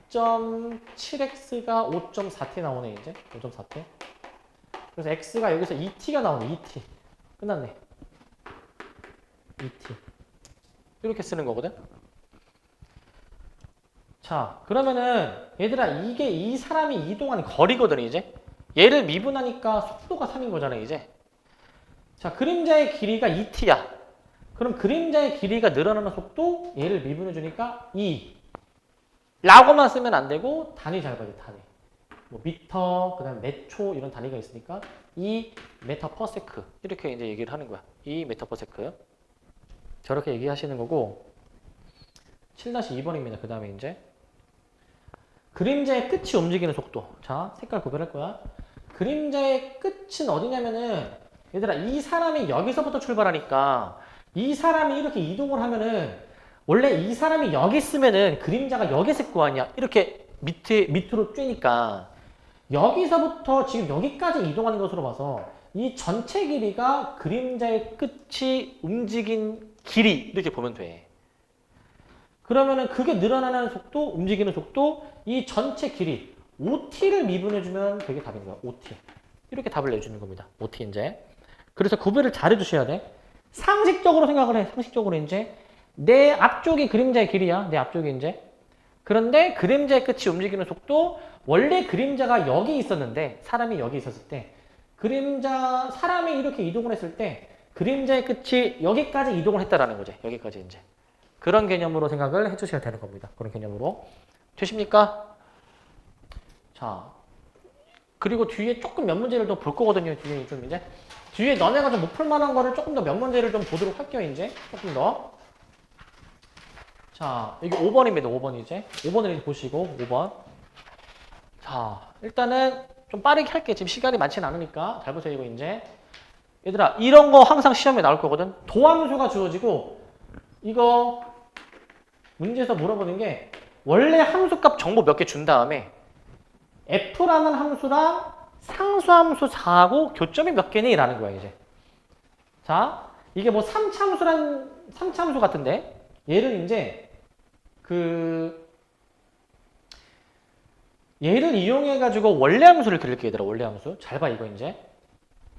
2.7x가 5.4t 나오네, 이제. 5.4t. 그래서 x가 여기서 2t가 나오네, 2t. 끝났네. 2t. 이렇게 쓰는 거거든. 자, 그러면은 얘들아, 이게 이 사람이 이동하는 거리거든, 이제. 얘를 미분하니까 속도가 3인 거잖아, 이제. 자, 그림자의 길이가 2t야. 그럼 그림자의 길이가 늘어나는 속도, 얘를 미분해 주니까 2. 라고만 쓰면 안 되고 단위 잘 봐야 돼, 단위. 뭐 미터, 그다음에 메초 이런 단위가 있으니까 2m per sec 이렇게 이제 얘기를 하는 거야. 2m per sec. 저렇게 얘기하시는 거고. 7-2번입니다. 그다음에 이제 그림자의 끝이 움직이는 속도. 자, 색깔 구별할 거야. 그림자의 끝은 어디냐면은, 얘들아, 이 사람이 여기서부터 출발하니까 이 사람이 이렇게 이동을 하면은, 원래 이 사람이 여기 있으면은 그림자가 여기 있을 거 아니야. 이렇게 밑으로 쬐니까 여기서부터 지금 여기까지 이동하는 것으로 봐서 이 전체 길이가 그림자의 끝이 움직인 길이, 이렇게 보면 돼. 그러면은 그게 늘어나는 속도, 움직이는 속도, 이 전체 길이 OT를 미분해주면 그게 답인 거야. OT. 이렇게 답을 내주는 겁니다. OT 이제. 그래서 구별을 잘 해주셔야 돼. 상식적으로 생각을 해. 상식적으로 이제 내 앞쪽이 그림자의 길이야. 내 앞쪽이 이제. 그런데 그림자의 끝이 움직이는 속도, 원래 그림자가 여기 있었는데 사람이 여기 있었을 때, 사람이 이렇게 이동을 했을 때 그림자의 끝이 여기까지 이동을 했다라는 거지. 여기까지 이제. 그런 개념으로 생각을 해주셔야 되는 겁니다. 그런 개념으로. 되십니까? 자, 그리고 뒤에 조금 몇 문제를 더 볼 거거든요. 뒤에 좀 이제. 뒤에 너네가 좀 못 풀 만한 거를 조금 더 몇 문제를 좀 보도록 할게요, 이제. 조금 더. 자, 여기 5번입니다. 5번 이제. 5번을 이제 보시고, 5번. 자, 일단은 좀 빠르게 할게. 지금 시간이 많지는 않으니까. 잘 보세요, 이거 이제. 얘들아, 이런 거 항상 시험에 나올 거거든. 도함수가 주어지고, 이거 문제에서 물어보는 게 원래 함수값 정보 몇 개 준 다음에 f라는 함수랑 상수함수 4하고 교점이 몇 개니? 라는 거야, 이제. 자, 이게 뭐 3차함수 같은데, 얘를 이제 얘를 이용해가지고 원래 함수를 그릴게, 얘들아, 원래 함수. 잘 봐, 이거 이제.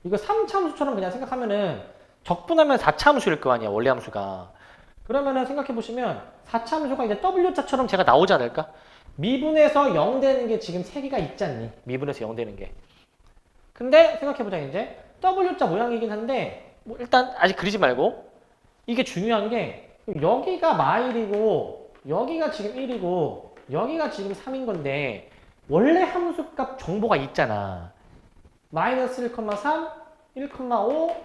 이거 3차함수처럼 그냥 생각하면은 적분하면 4차함수일 거 아니야, 원래 함수가. 그러면은 생각해보시면 4차함수가 이제 W자처럼 제가 나오지 않을까? 미분에서 0 되는 게 지금 3개가 있지 않니? 미분에서 0 되는 게. 근데 생각해보자, 이제. W자 모양이긴 한데, 뭐 일단 아직 그리지 말고. 이게 중요한 게, 여기가 마일이고, 여기가 지금 1이고, 여기가 지금 3인 건데, 원래 함수값 정보가 있잖아. 마이너스 1,3, 1,5,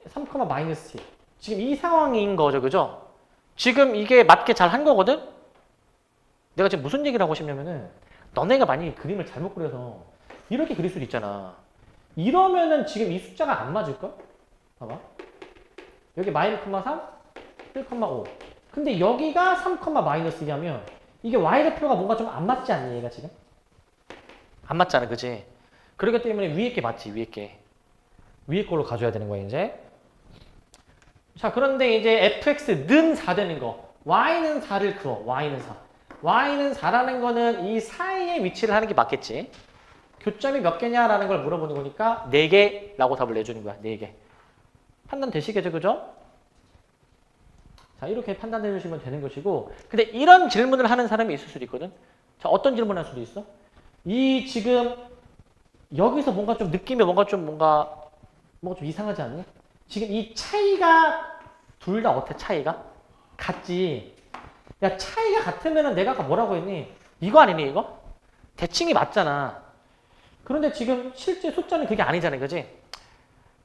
3, 마이너스 7. 지금 이 상황인 거죠, 그죠? 지금 이게 맞게 잘 한 거거든? 내가 지금 무슨 얘기를 하고 싶냐면은, 너네가 만약에 그림을 잘못 그려서 이렇게 그릴 수도 있잖아. 이러면은 지금 이 숫자가 안 맞을걸? 봐봐. 여기 마이너스 1,3, 1,5. 근데 여기가 3, 마이너스 2하면 이게 y좌표가 뭔가 좀 안 맞지 않니, 얘가 지금? 안 맞잖아, 그지? 그렇기 때문에 위에 게 맞지, 위에 게. 위에 걸로 가져야 되는 거야, 이제. 자, 그런데 이제 fx는 4 되는 거. y는 4를 그어, y는 4. y는 4라는 거는 이 사이에 위치를 하는 게 맞겠지. 교점이 몇 개냐라는 걸 물어보는 거니까 4개라고 답을 내주는 거야, 4개. 판단 되시겠죠, 그죠? 자, 이렇게 판단해 주시면 되는 것이고. 근데 이런 질문을 하는 사람이 있을 수도 있거든. 자, 어떤 질문을 할 수도 있어? 이 지금 여기서 뭔가 좀 느낌이 뭔가 좀 이상하지 않니? 지금 이 차이가 둘 다 어때? 차이가? 같지? 야, 차이가 같으면은 내가 아까 뭐라고 했니? 이거 아니니, 이거? 대칭이 맞잖아. 그런데 지금 실제 숫자는 그게 아니잖아요, 그지?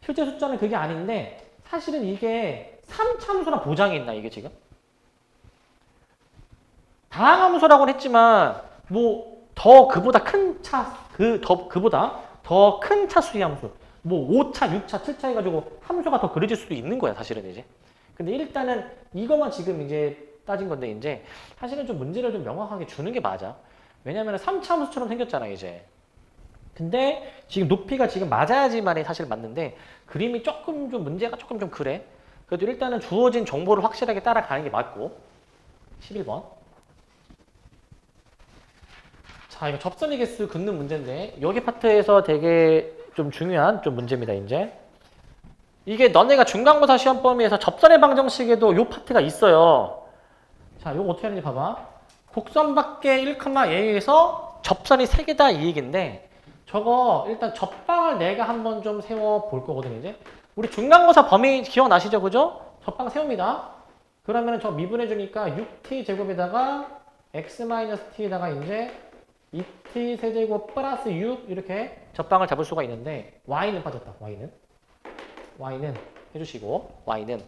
실제 숫자는 그게 아닌데 사실은 이게 3참수나 보장이 있나, 이게 지금? 다항함수라고는 했지만 뭐 더 그보다 큰 차, 그보다 더 큰 차수의 함수, 뭐 5차, 6차, 7차 해가지고 함수가 더 그려질 수도 있는 거야, 사실은 이제. 근데 일단은 이것만 지금 이제 따진 건데, 이제 사실은 좀 문제를 좀 명확하게 주는 게 맞아. 왜냐면 3차 함수처럼 생겼잖아, 이제. 근데 지금 높이가 지금 맞아야지만이 사실 맞는데 그림이 조금 좀 문제가 조금 좀 그래. 그래도 일단은 주어진 정보를 확실하게 따라가는 게 맞고. 11번. 자, 이거 접선의 개수 긋는 문제인데 여기 파트에서 되게 좀 중요한 좀 문제입니다, 이제. 이게 너네가 중간고사 시험 범위에서 접선의 방정식에도 요 파트가 있어요. 자, 이거 어떻게 하는지 봐봐. 곡선 밖에 1,a에서 접선이 3개다, 이 얘기인데 저거 일단 접방을 내가 한번 좀 세워 볼 거거든요, 이제. 우리 중간고사 범위 기억나시죠, 그죠? 접방 세웁니다. 그러면 저 미분해 주니까 6t 제곱에다가 x-t에다가 이제 2t 세제곱 플러스 6 이렇게 접방을 잡을 수가 있는데 y는 빠졌다. y는 해주시고 y는.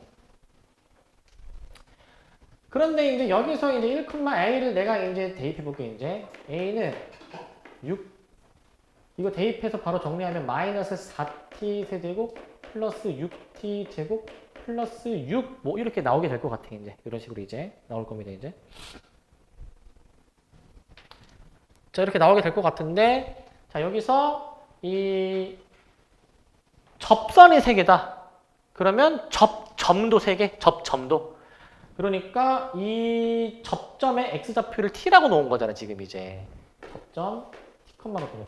그런데 이제 여기서 이제 1,a를 내가 이제 대입해 볼게. 이제 a는 6, 이거 대입해서 바로 정리하면 마이너스 4t 세제곱 플러스 6t 제곱 플러스 6 뭐 이렇게 나오게 될 것 같아. 이제 이런 식으로 이제 나올 겁니다, 이제. 자, 이렇게 나오게 될 것 같은데, 자, 여기서 이 접선이 3개다. 그러면 접점도 3개, 접점도. 그러니까 이 접점의 x좌표를 t라고 놓은 거잖아, 지금 이제. 접점 t컴마로 보면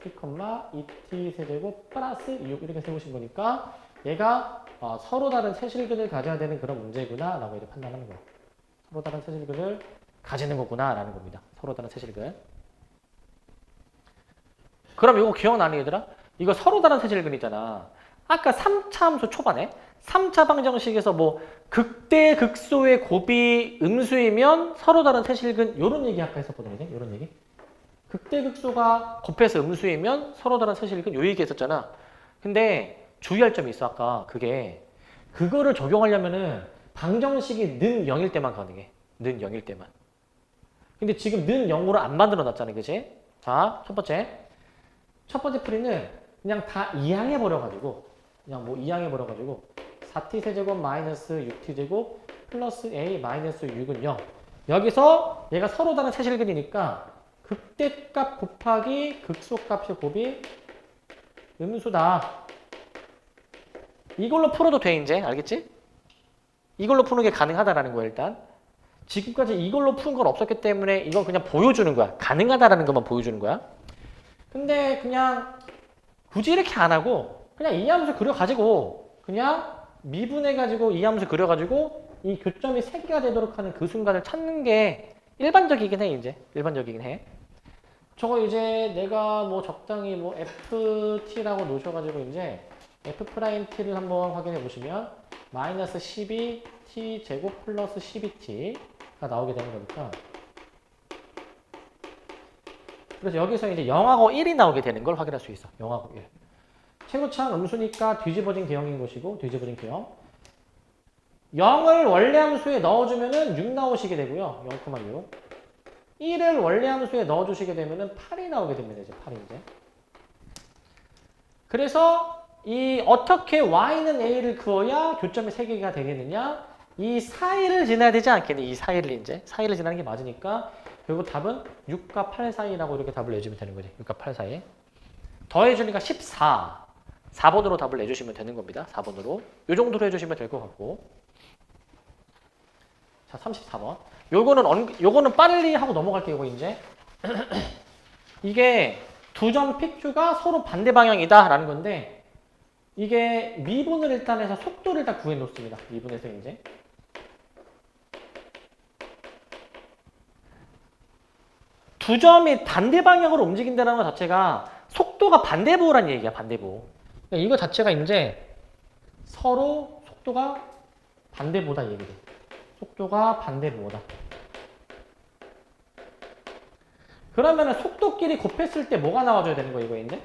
t컴마 2t 세제곱 플러스 6 이렇게 세우신 거니까 얘가 서로 다른 세실근을 가져야 되는 그런 문제구나 라고 이렇게 판단하는 거예요. 서로 다른 세실근을 가지는 거구나 라는 겁니다. 서로 다른 세실근. 그럼 이거 기억나니, 얘들아? 이거 서로 다른 세실근이잖아. 아까 3차 함수 초반에 3차 방정식에서 뭐 극대 극소의 곱이 음수이면 서로 다른 세실근 요런 얘기 아까 했었거든요. 요런 얘기. 극대 극소가 곱해서 음수이면 서로 다른 세실근 요 얘기 했었잖아. 근데 주의할 점이 있어. 아까 그거를 적용하려면은 방정식이 는 0일 때만 가능해. 는 0일 때만. 근데 지금 는 0으로 안 만들어 놨잖아, 그지? 자, 첫 번째 풀이는 그냥 다 이항해버려가지고 그냥 뭐 이항해버려가지고 4t 세제곱 마이너스 6t 제곱 플러스 a 마이너스 6은 0. 여기서 얘가 서로 다른 세실근이니까 극대값 곱하기 극소값의 곱이 음수다. 이걸로 풀어도 돼 이제 알겠지? 이걸로 푸는 게 가능하다라는 거야 일단. 지금까지 이걸로 푸는 건 없었기 때문에 이건 그냥 보여주는 거야. 가능하다라는 것만 보여주는 거야. 근데 그냥 굳이 이렇게 안 하고 그냥 이 함수 그려가지고 그냥 미분해가지고 이 함수 그려가지고 이 교점이 3개가 되도록 하는 그 순간을 찾는 게 일반적이긴 해 이제. 일반적이긴 해. 저거 이제 내가 뭐 적당히 뭐 ft라고 놓으셔가지고 이제 f't를 한번 확인해 보시면 마이너스 12t 제곱 플러스 12t가 나오게 되는 거니까 그래서 여기서 이제 0하고 1이 나오게 되는 걸 확인할 수 있어. 0하고 1. 최고차는 음수니까 뒤집어진 개형인 것이고 뒤집어진 개형. 0을 원래함수에 넣어주면은 6 나오시게 되고요. 0,6. 1을 원래함수에 넣어주시게 되면은 8이 나오게 됩니다. 이제 8이 이제. 그래서 이 어떻게 y는 a를 그어야 교점이 3개가 되겠느냐? 이 사이를 지나야 되지 않겠니? 이 사이를 이제. 사이를 지나는 게 맞으니까 결국 답은 6과 8 사이라고 이렇게 답을 내주면 되는 거지. 6과 8 사이. 더해주니까 14. 4번으로 답을 내주시면 되는 겁니다. 4번으로. 이 정도로 해주시면 될 것 같고. 자, 34번. 요거는 빨리 하고 넘어갈게요, 이거 이제. 이게 두 점 PQ가 서로 반대 방향이다라는 건데, 이게 미분을 일단 해서 속도를 일단 구해 놓습니다. 미분해서 이제. 두 점이 반대 방향으로 움직인다는 것 자체가 속도가 반대보호라는 얘기야, 반대보호. 그러니까 이거 자체가 이제 서로 속도가 반대보다 얘기돼. 속도가 반대보호다. 그러면은 속도끼리 곱했을 때 뭐가 나와줘야 되는 거야, 이거 이제?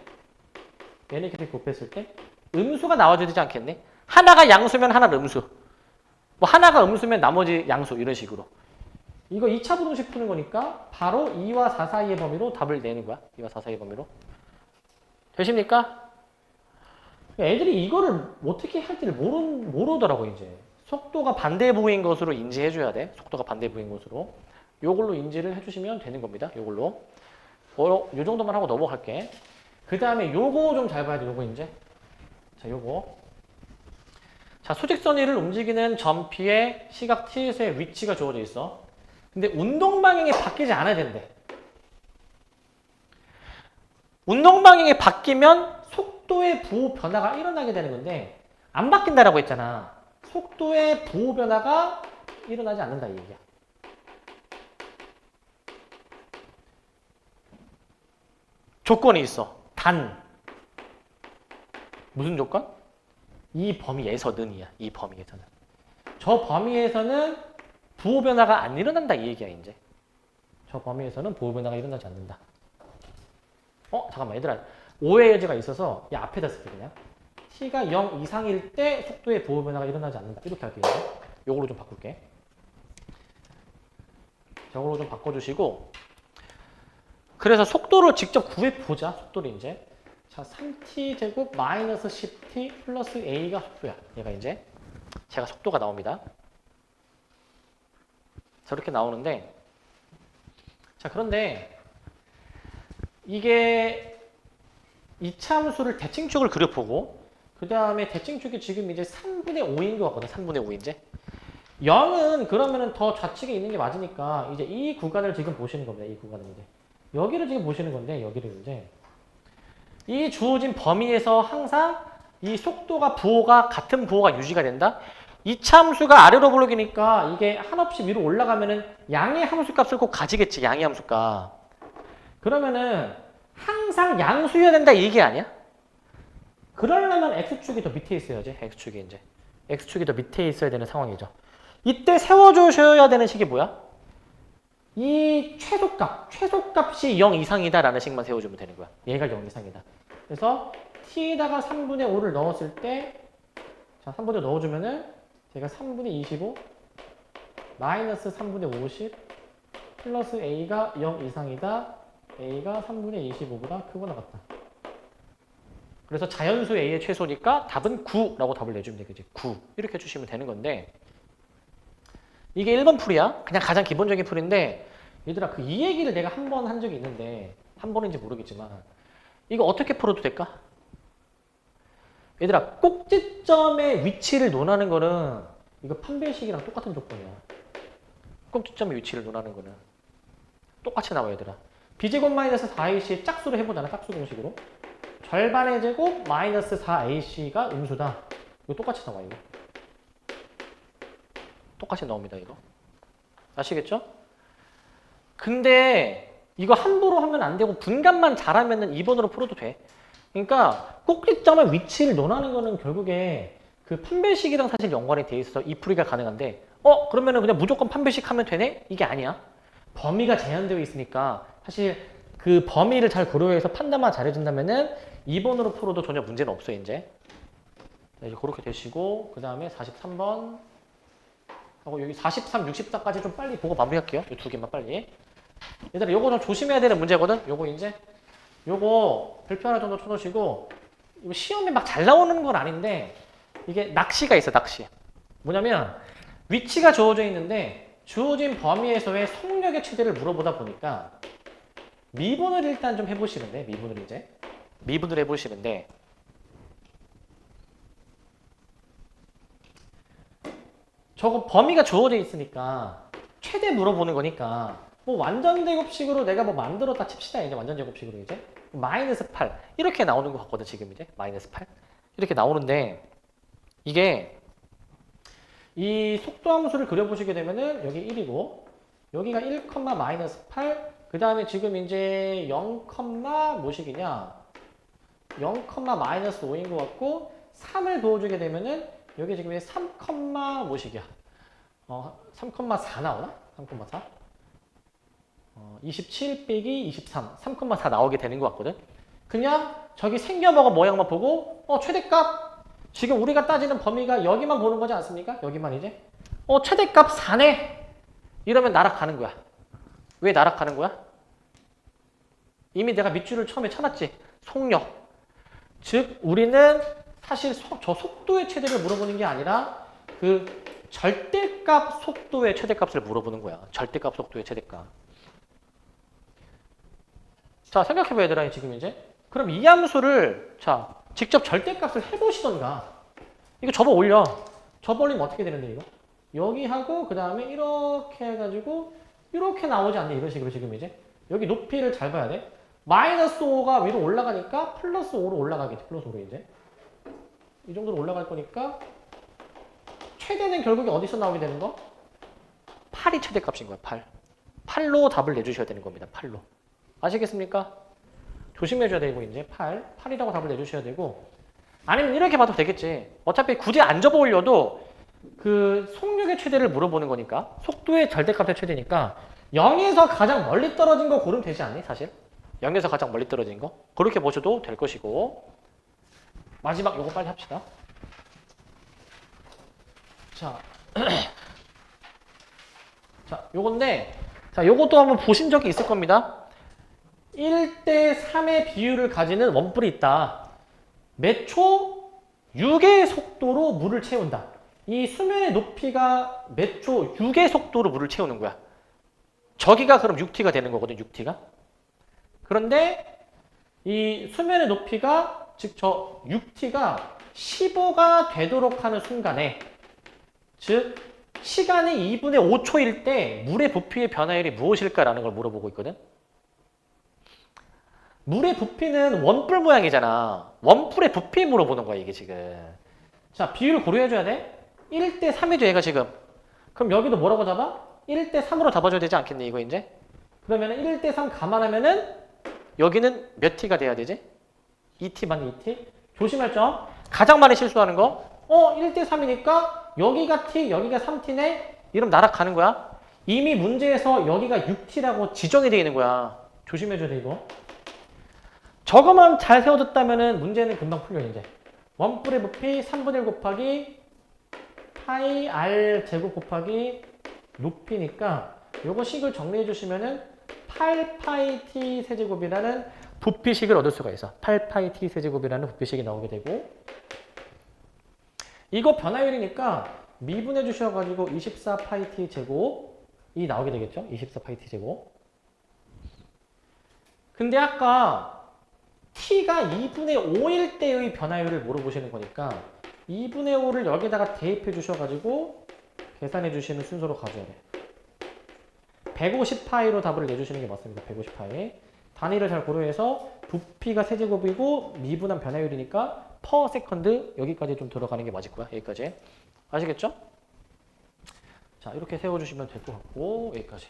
얘네끼리 곱했을 때? 음수가 나와줘야 되지 않겠니? 하나가 양수면 하나는 음수. 뭐 하나가 음수면 나머지 양수, 이런 식으로. 이거 2차 부등식 푸는 거니까 바로 2와 4 사이의 범위로 답을 내는 거야. 2와 4 사이의 범위로. 되십니까? 애들이 이거를 어떻게 할지를 모르더라고 이제. 속도가 반대부인 것으로 인지해줘야 돼. 속도가 반대부인 것으로. 요걸로 인지를 해주시면 되는 겁니다. 요걸로. 요 정도만 하고 넘어갈게. 그 다음에 요거 좀 잘 봐야 돼. 요거 이제. 자, 요거. 자, 수직선 위를 움직이는 점 P에 시각 T의 위치가 주어져 있어. 근데 운동 방향이 바뀌지 않아야 된대. 운동 방향이 바뀌면 속도의 부호 변화가 일어나게 되는 건데 안 바뀐다라고 했잖아. 속도의 부호 변화가 일어나지 않는다 이 얘기야. 조건이 있어. 단. 무슨 조건? 이 범위에서는이야. 이 범위에서는. 저 범위에서는 부호 변화가 안 일어난다 이 얘기야 이제. 저 범위에서는 부호 변화가 일어나지 않는다. 잠깐만 얘들아. 오해 여지가 있어서 이 앞에다 쓸게 그냥. t가 0 이상일 때 속도의 부호 변화가 일어나지 않는다. 이렇게 할게 이제. 요거로 좀 바꿀게. 저거로 좀 바꿔주시고 그래서 속도를 직접 구해보자. 속도를 이제. 자, 3t 제곱 마이너스 10t 플러스 a가 속도야. 얘가 이제. 제가 속도가 나옵니다. 저렇게 나오는데 자 그런데 이게 이차함수를 대칭축을 그려보고 그 다음에 대칭축이 지금 이제 3분의 5인 것 같거든. 3분의 5 이제 0은 그러면은 더 좌측에 있는 게 맞으니까 이제 이 구간을 지금 보시는 겁니다. 이 구간을 이제 여기를 지금 보시는 건데 여기를 이제 이 주어진 범위에서 항상 이 속도가 부호가 같은 부호가 유지가 된다. 이차 함수가 아래로 볼록이니까 이게 한없이 위로 올라가면은 양의 함수값을 꼭 가지겠지. 양의 함수값. 그러면은 항상 양수여야 된다 이게 아니야? 그러려면 x축이 더 밑에 있어야지. x축이 이제. x축이 더 밑에 있어야 되는 상황이죠. 이때 세워주셔야 되는 식이 뭐야? 이 최소값이 0 이상이다라는 식만 세워주면 되는 거야. 얘가 0 이상이다. 그래서 t에다가 3분의 5를 넣었을 때 자, 3분의 5 넣어주면은 제가 3분의 25 마이너스 3분의 50 플러스 a가 0 이상이다. a가 3분의 25보다 크거나 같다. 그래서 자연수 A의 최소니까 답은 9라고 답을 내주면 되겠지. 9 이렇게 해주시면 되는 건데 이게 1번 풀이야. 그냥 가장 기본적인 풀인데 얘들아 그 이 얘기를 내가 한 번 한 적이 있는데 한 번인지 모르겠지만 이거 어떻게 풀어도 될까? 얘들아 꼭지점의 위치를 논하는 거는 이거 판별식이랑 똑같은 조건이야. 꼭지점의 위치를 논하는 거는 똑같이 나와 얘들아. b제곱 마이너스 4ac 짝수로 해보잖아. 짝수 공식으로. 절반의 제곱 마이너스 4ac가 음수다. 이거 똑같이 나와 이거. 똑같이 나옵니다 이거. 아시겠죠? 근데 이거 함부로 하면 안 되고 분간만 잘하면은 2번으로 풀어도 돼. 그러니까 꼭지점의 위치를 논하는 거는 결국에 그 판별식이랑 사실 연관이 돼 있어서 이 풀이가 가능한데 그러면은 그냥 무조건 판별식 하면 되네? 이게 아니야. 범위가 제한되어 있으니까 사실 그 범위를 잘 고려해서 판단만 잘해준다면은 2번으로 풀어도 전혀 문제는 없어요 이제. 이제 그렇게 되시고 그 다음에 43번 하고 여기 43, 64까지 좀 빨리 보고 마무리할게요. 이 두 개만 빨리. 얘들아 요거 좀 조심해야 되는 문제거든. 요거 이제 요거 별표 하나 정도 쳐놓으시고 이거 시험에 막 잘 나오는 건 아닌데 이게 낚시가 있어 낚시. 뭐냐면 위치가 주어져 있는데 주어진 범위에서의 속력의 최대를 물어보다 보니까 미분을 일단 좀 해보시는데 미분을 해보시는데 저거 범위가 주어져 있으니까 최대 물어보는 거니까 뭐 완전 제곱식으로 내가 뭐 만들었다 칩시다 이제 완전 제곱식으로 이제 마이너스 8 이렇게 나오는 것 같거든 지금 이제 마이너스 8 이렇게 나오는데 이게 이 속도 함수를 그려보시게 되면은 여기 1이고 여기가 1, 마이너스 8 그 다음에 지금 이제 0, 뭐식이냐 0, 마이너스 5인 것 같고 3을 부어주게 되면은 여기 지금 3, 뭐식이야 3,4 나오나? 3,4 27 빼기 23 3,4 나오게 되는 것 같거든. 그냥 저기 생겨먹은 모양만 보고 최대값 지금 우리가 따지는 범위가 여기만 보는 거지 않습니까? 여기만 이제 최대값 4네 이러면 나락가는 거야. 왜 나락가는 거야? 이미 내가 밑줄을 처음에 쳐놨지. 속력. 즉 우리는 사실 저 속도의 최대를 물어보는 게 아니라 그 절대값 속도의 최대값을 물어보는 거야. 절대값 속도의 최대값. 자 생각해봐 얘들아 지금 이제 그럼 이 함수를 자 직접 절대값을 해보시던가 이거 접어 올려. 접어 올리면 어떻게 되는데 이거? 여기 하고 그 다음에 이렇게 해가지고 이렇게 나오지 않냐 이런 식으로 지금 이제 여기 높이를 잘 봐야 돼. 마이너스 5가 위로 올라가니까 플러스 5로 올라가겠지. 플러스 5로 이제 이 정도로 올라갈 거니까 최대는 결국에 어디서 나오게 되는 거? 8이 최대값인 거야. 8. 8로 답을 내주셔야 되는 겁니다. 8로. 아시겠습니까? 조심해줘야 되고 이제 8이라고 답을 내주셔야 되고 아니면 이렇게 봐도 되겠지. 어차피 굳이 안 접어 올려도 그 속력의 최대를 물어보는 거니까 속도의 절대값의 최대니까 0에서 가장 멀리 떨어진 거 고르면 되지 않니 사실? 0에서 가장 멀리 떨어진 거 그렇게 보셔도 될 것이고 마지막 요거 빨리 합시다. 자, 자 요건데 자 요것도 한번 보신 적이 있을 겁니다. 1대 3의 비율을 가지는 원뿔이 있다. 몇 초? 6의 속도로 물을 채운다. 이 수면의 높이가 몇 초? 6의 속도로 물을 채우는 거야. 저기가 그럼 6t가 되는 거거든, 6t가. 그런데 이 수면의 높이가 즉 저 6t가 15가 되도록 하는 순간에 즉 시간이 2분의 5초일 때 물의 부피의 변화율이 무엇일까라는 걸 물어보고 있거든. 물의 부피는 원뿔 모양이잖아. 원뿔의 부피 물어보는 거야 이게 지금. 자 비율을 고려해줘야 돼. 1대 3이죠 얘가 지금. 그럼 여기도 뭐라고 잡아? 1대 3으로 잡아줘야 되지 않겠니 이거 이제? 그러면 1대 3 감안하면은 여기는 몇 t가 돼야 되지? 2t 맞니 2t? 조심할 점. 가장 많이 실수하는 거. 1대 3이니까 여기가 t 여기가 3t네? 이러면 날아가는 거야. 이미 문제에서 여기가 6t라고 지정이 되어 있는 거야. 조심해줘야 돼 이거. 저거만 잘 세워졌다면은 문제는 금방 풀려 이제. 원뿔의 부피 3분의 1 곱하기 파이 r 제곱 곱하기 높이니까 요거 식을 정리해 주시면은 8파이 t 세제곱이라는 부피식을 얻을 수가 있어. 8파이 t 세제곱이라는 부피식이 나오게 되고 이거 변화율이니까 미분해 주셔가지고 24파이 t 제곱이 나오게 되겠죠? 24파이 t 제곱. 근데 아까 t가 2분의 5일 때의 변화율을 물어보시는 거니까 2분의 5를 여기다가 대입해 주셔가지고 계산해 주시는 순서로 가져야 돼. 150파이로 답을 내주시는 게 맞습니다. 150파이. 단위를 잘 고려해서 부피가 세제곱이고 미분한 변화율이니까 per 세컨드 여기까지 좀 들어가는 게 맞을 거야. 여기까지. 아시겠죠? 자, 이렇게 세워주시면 될 것 같고 여기까지.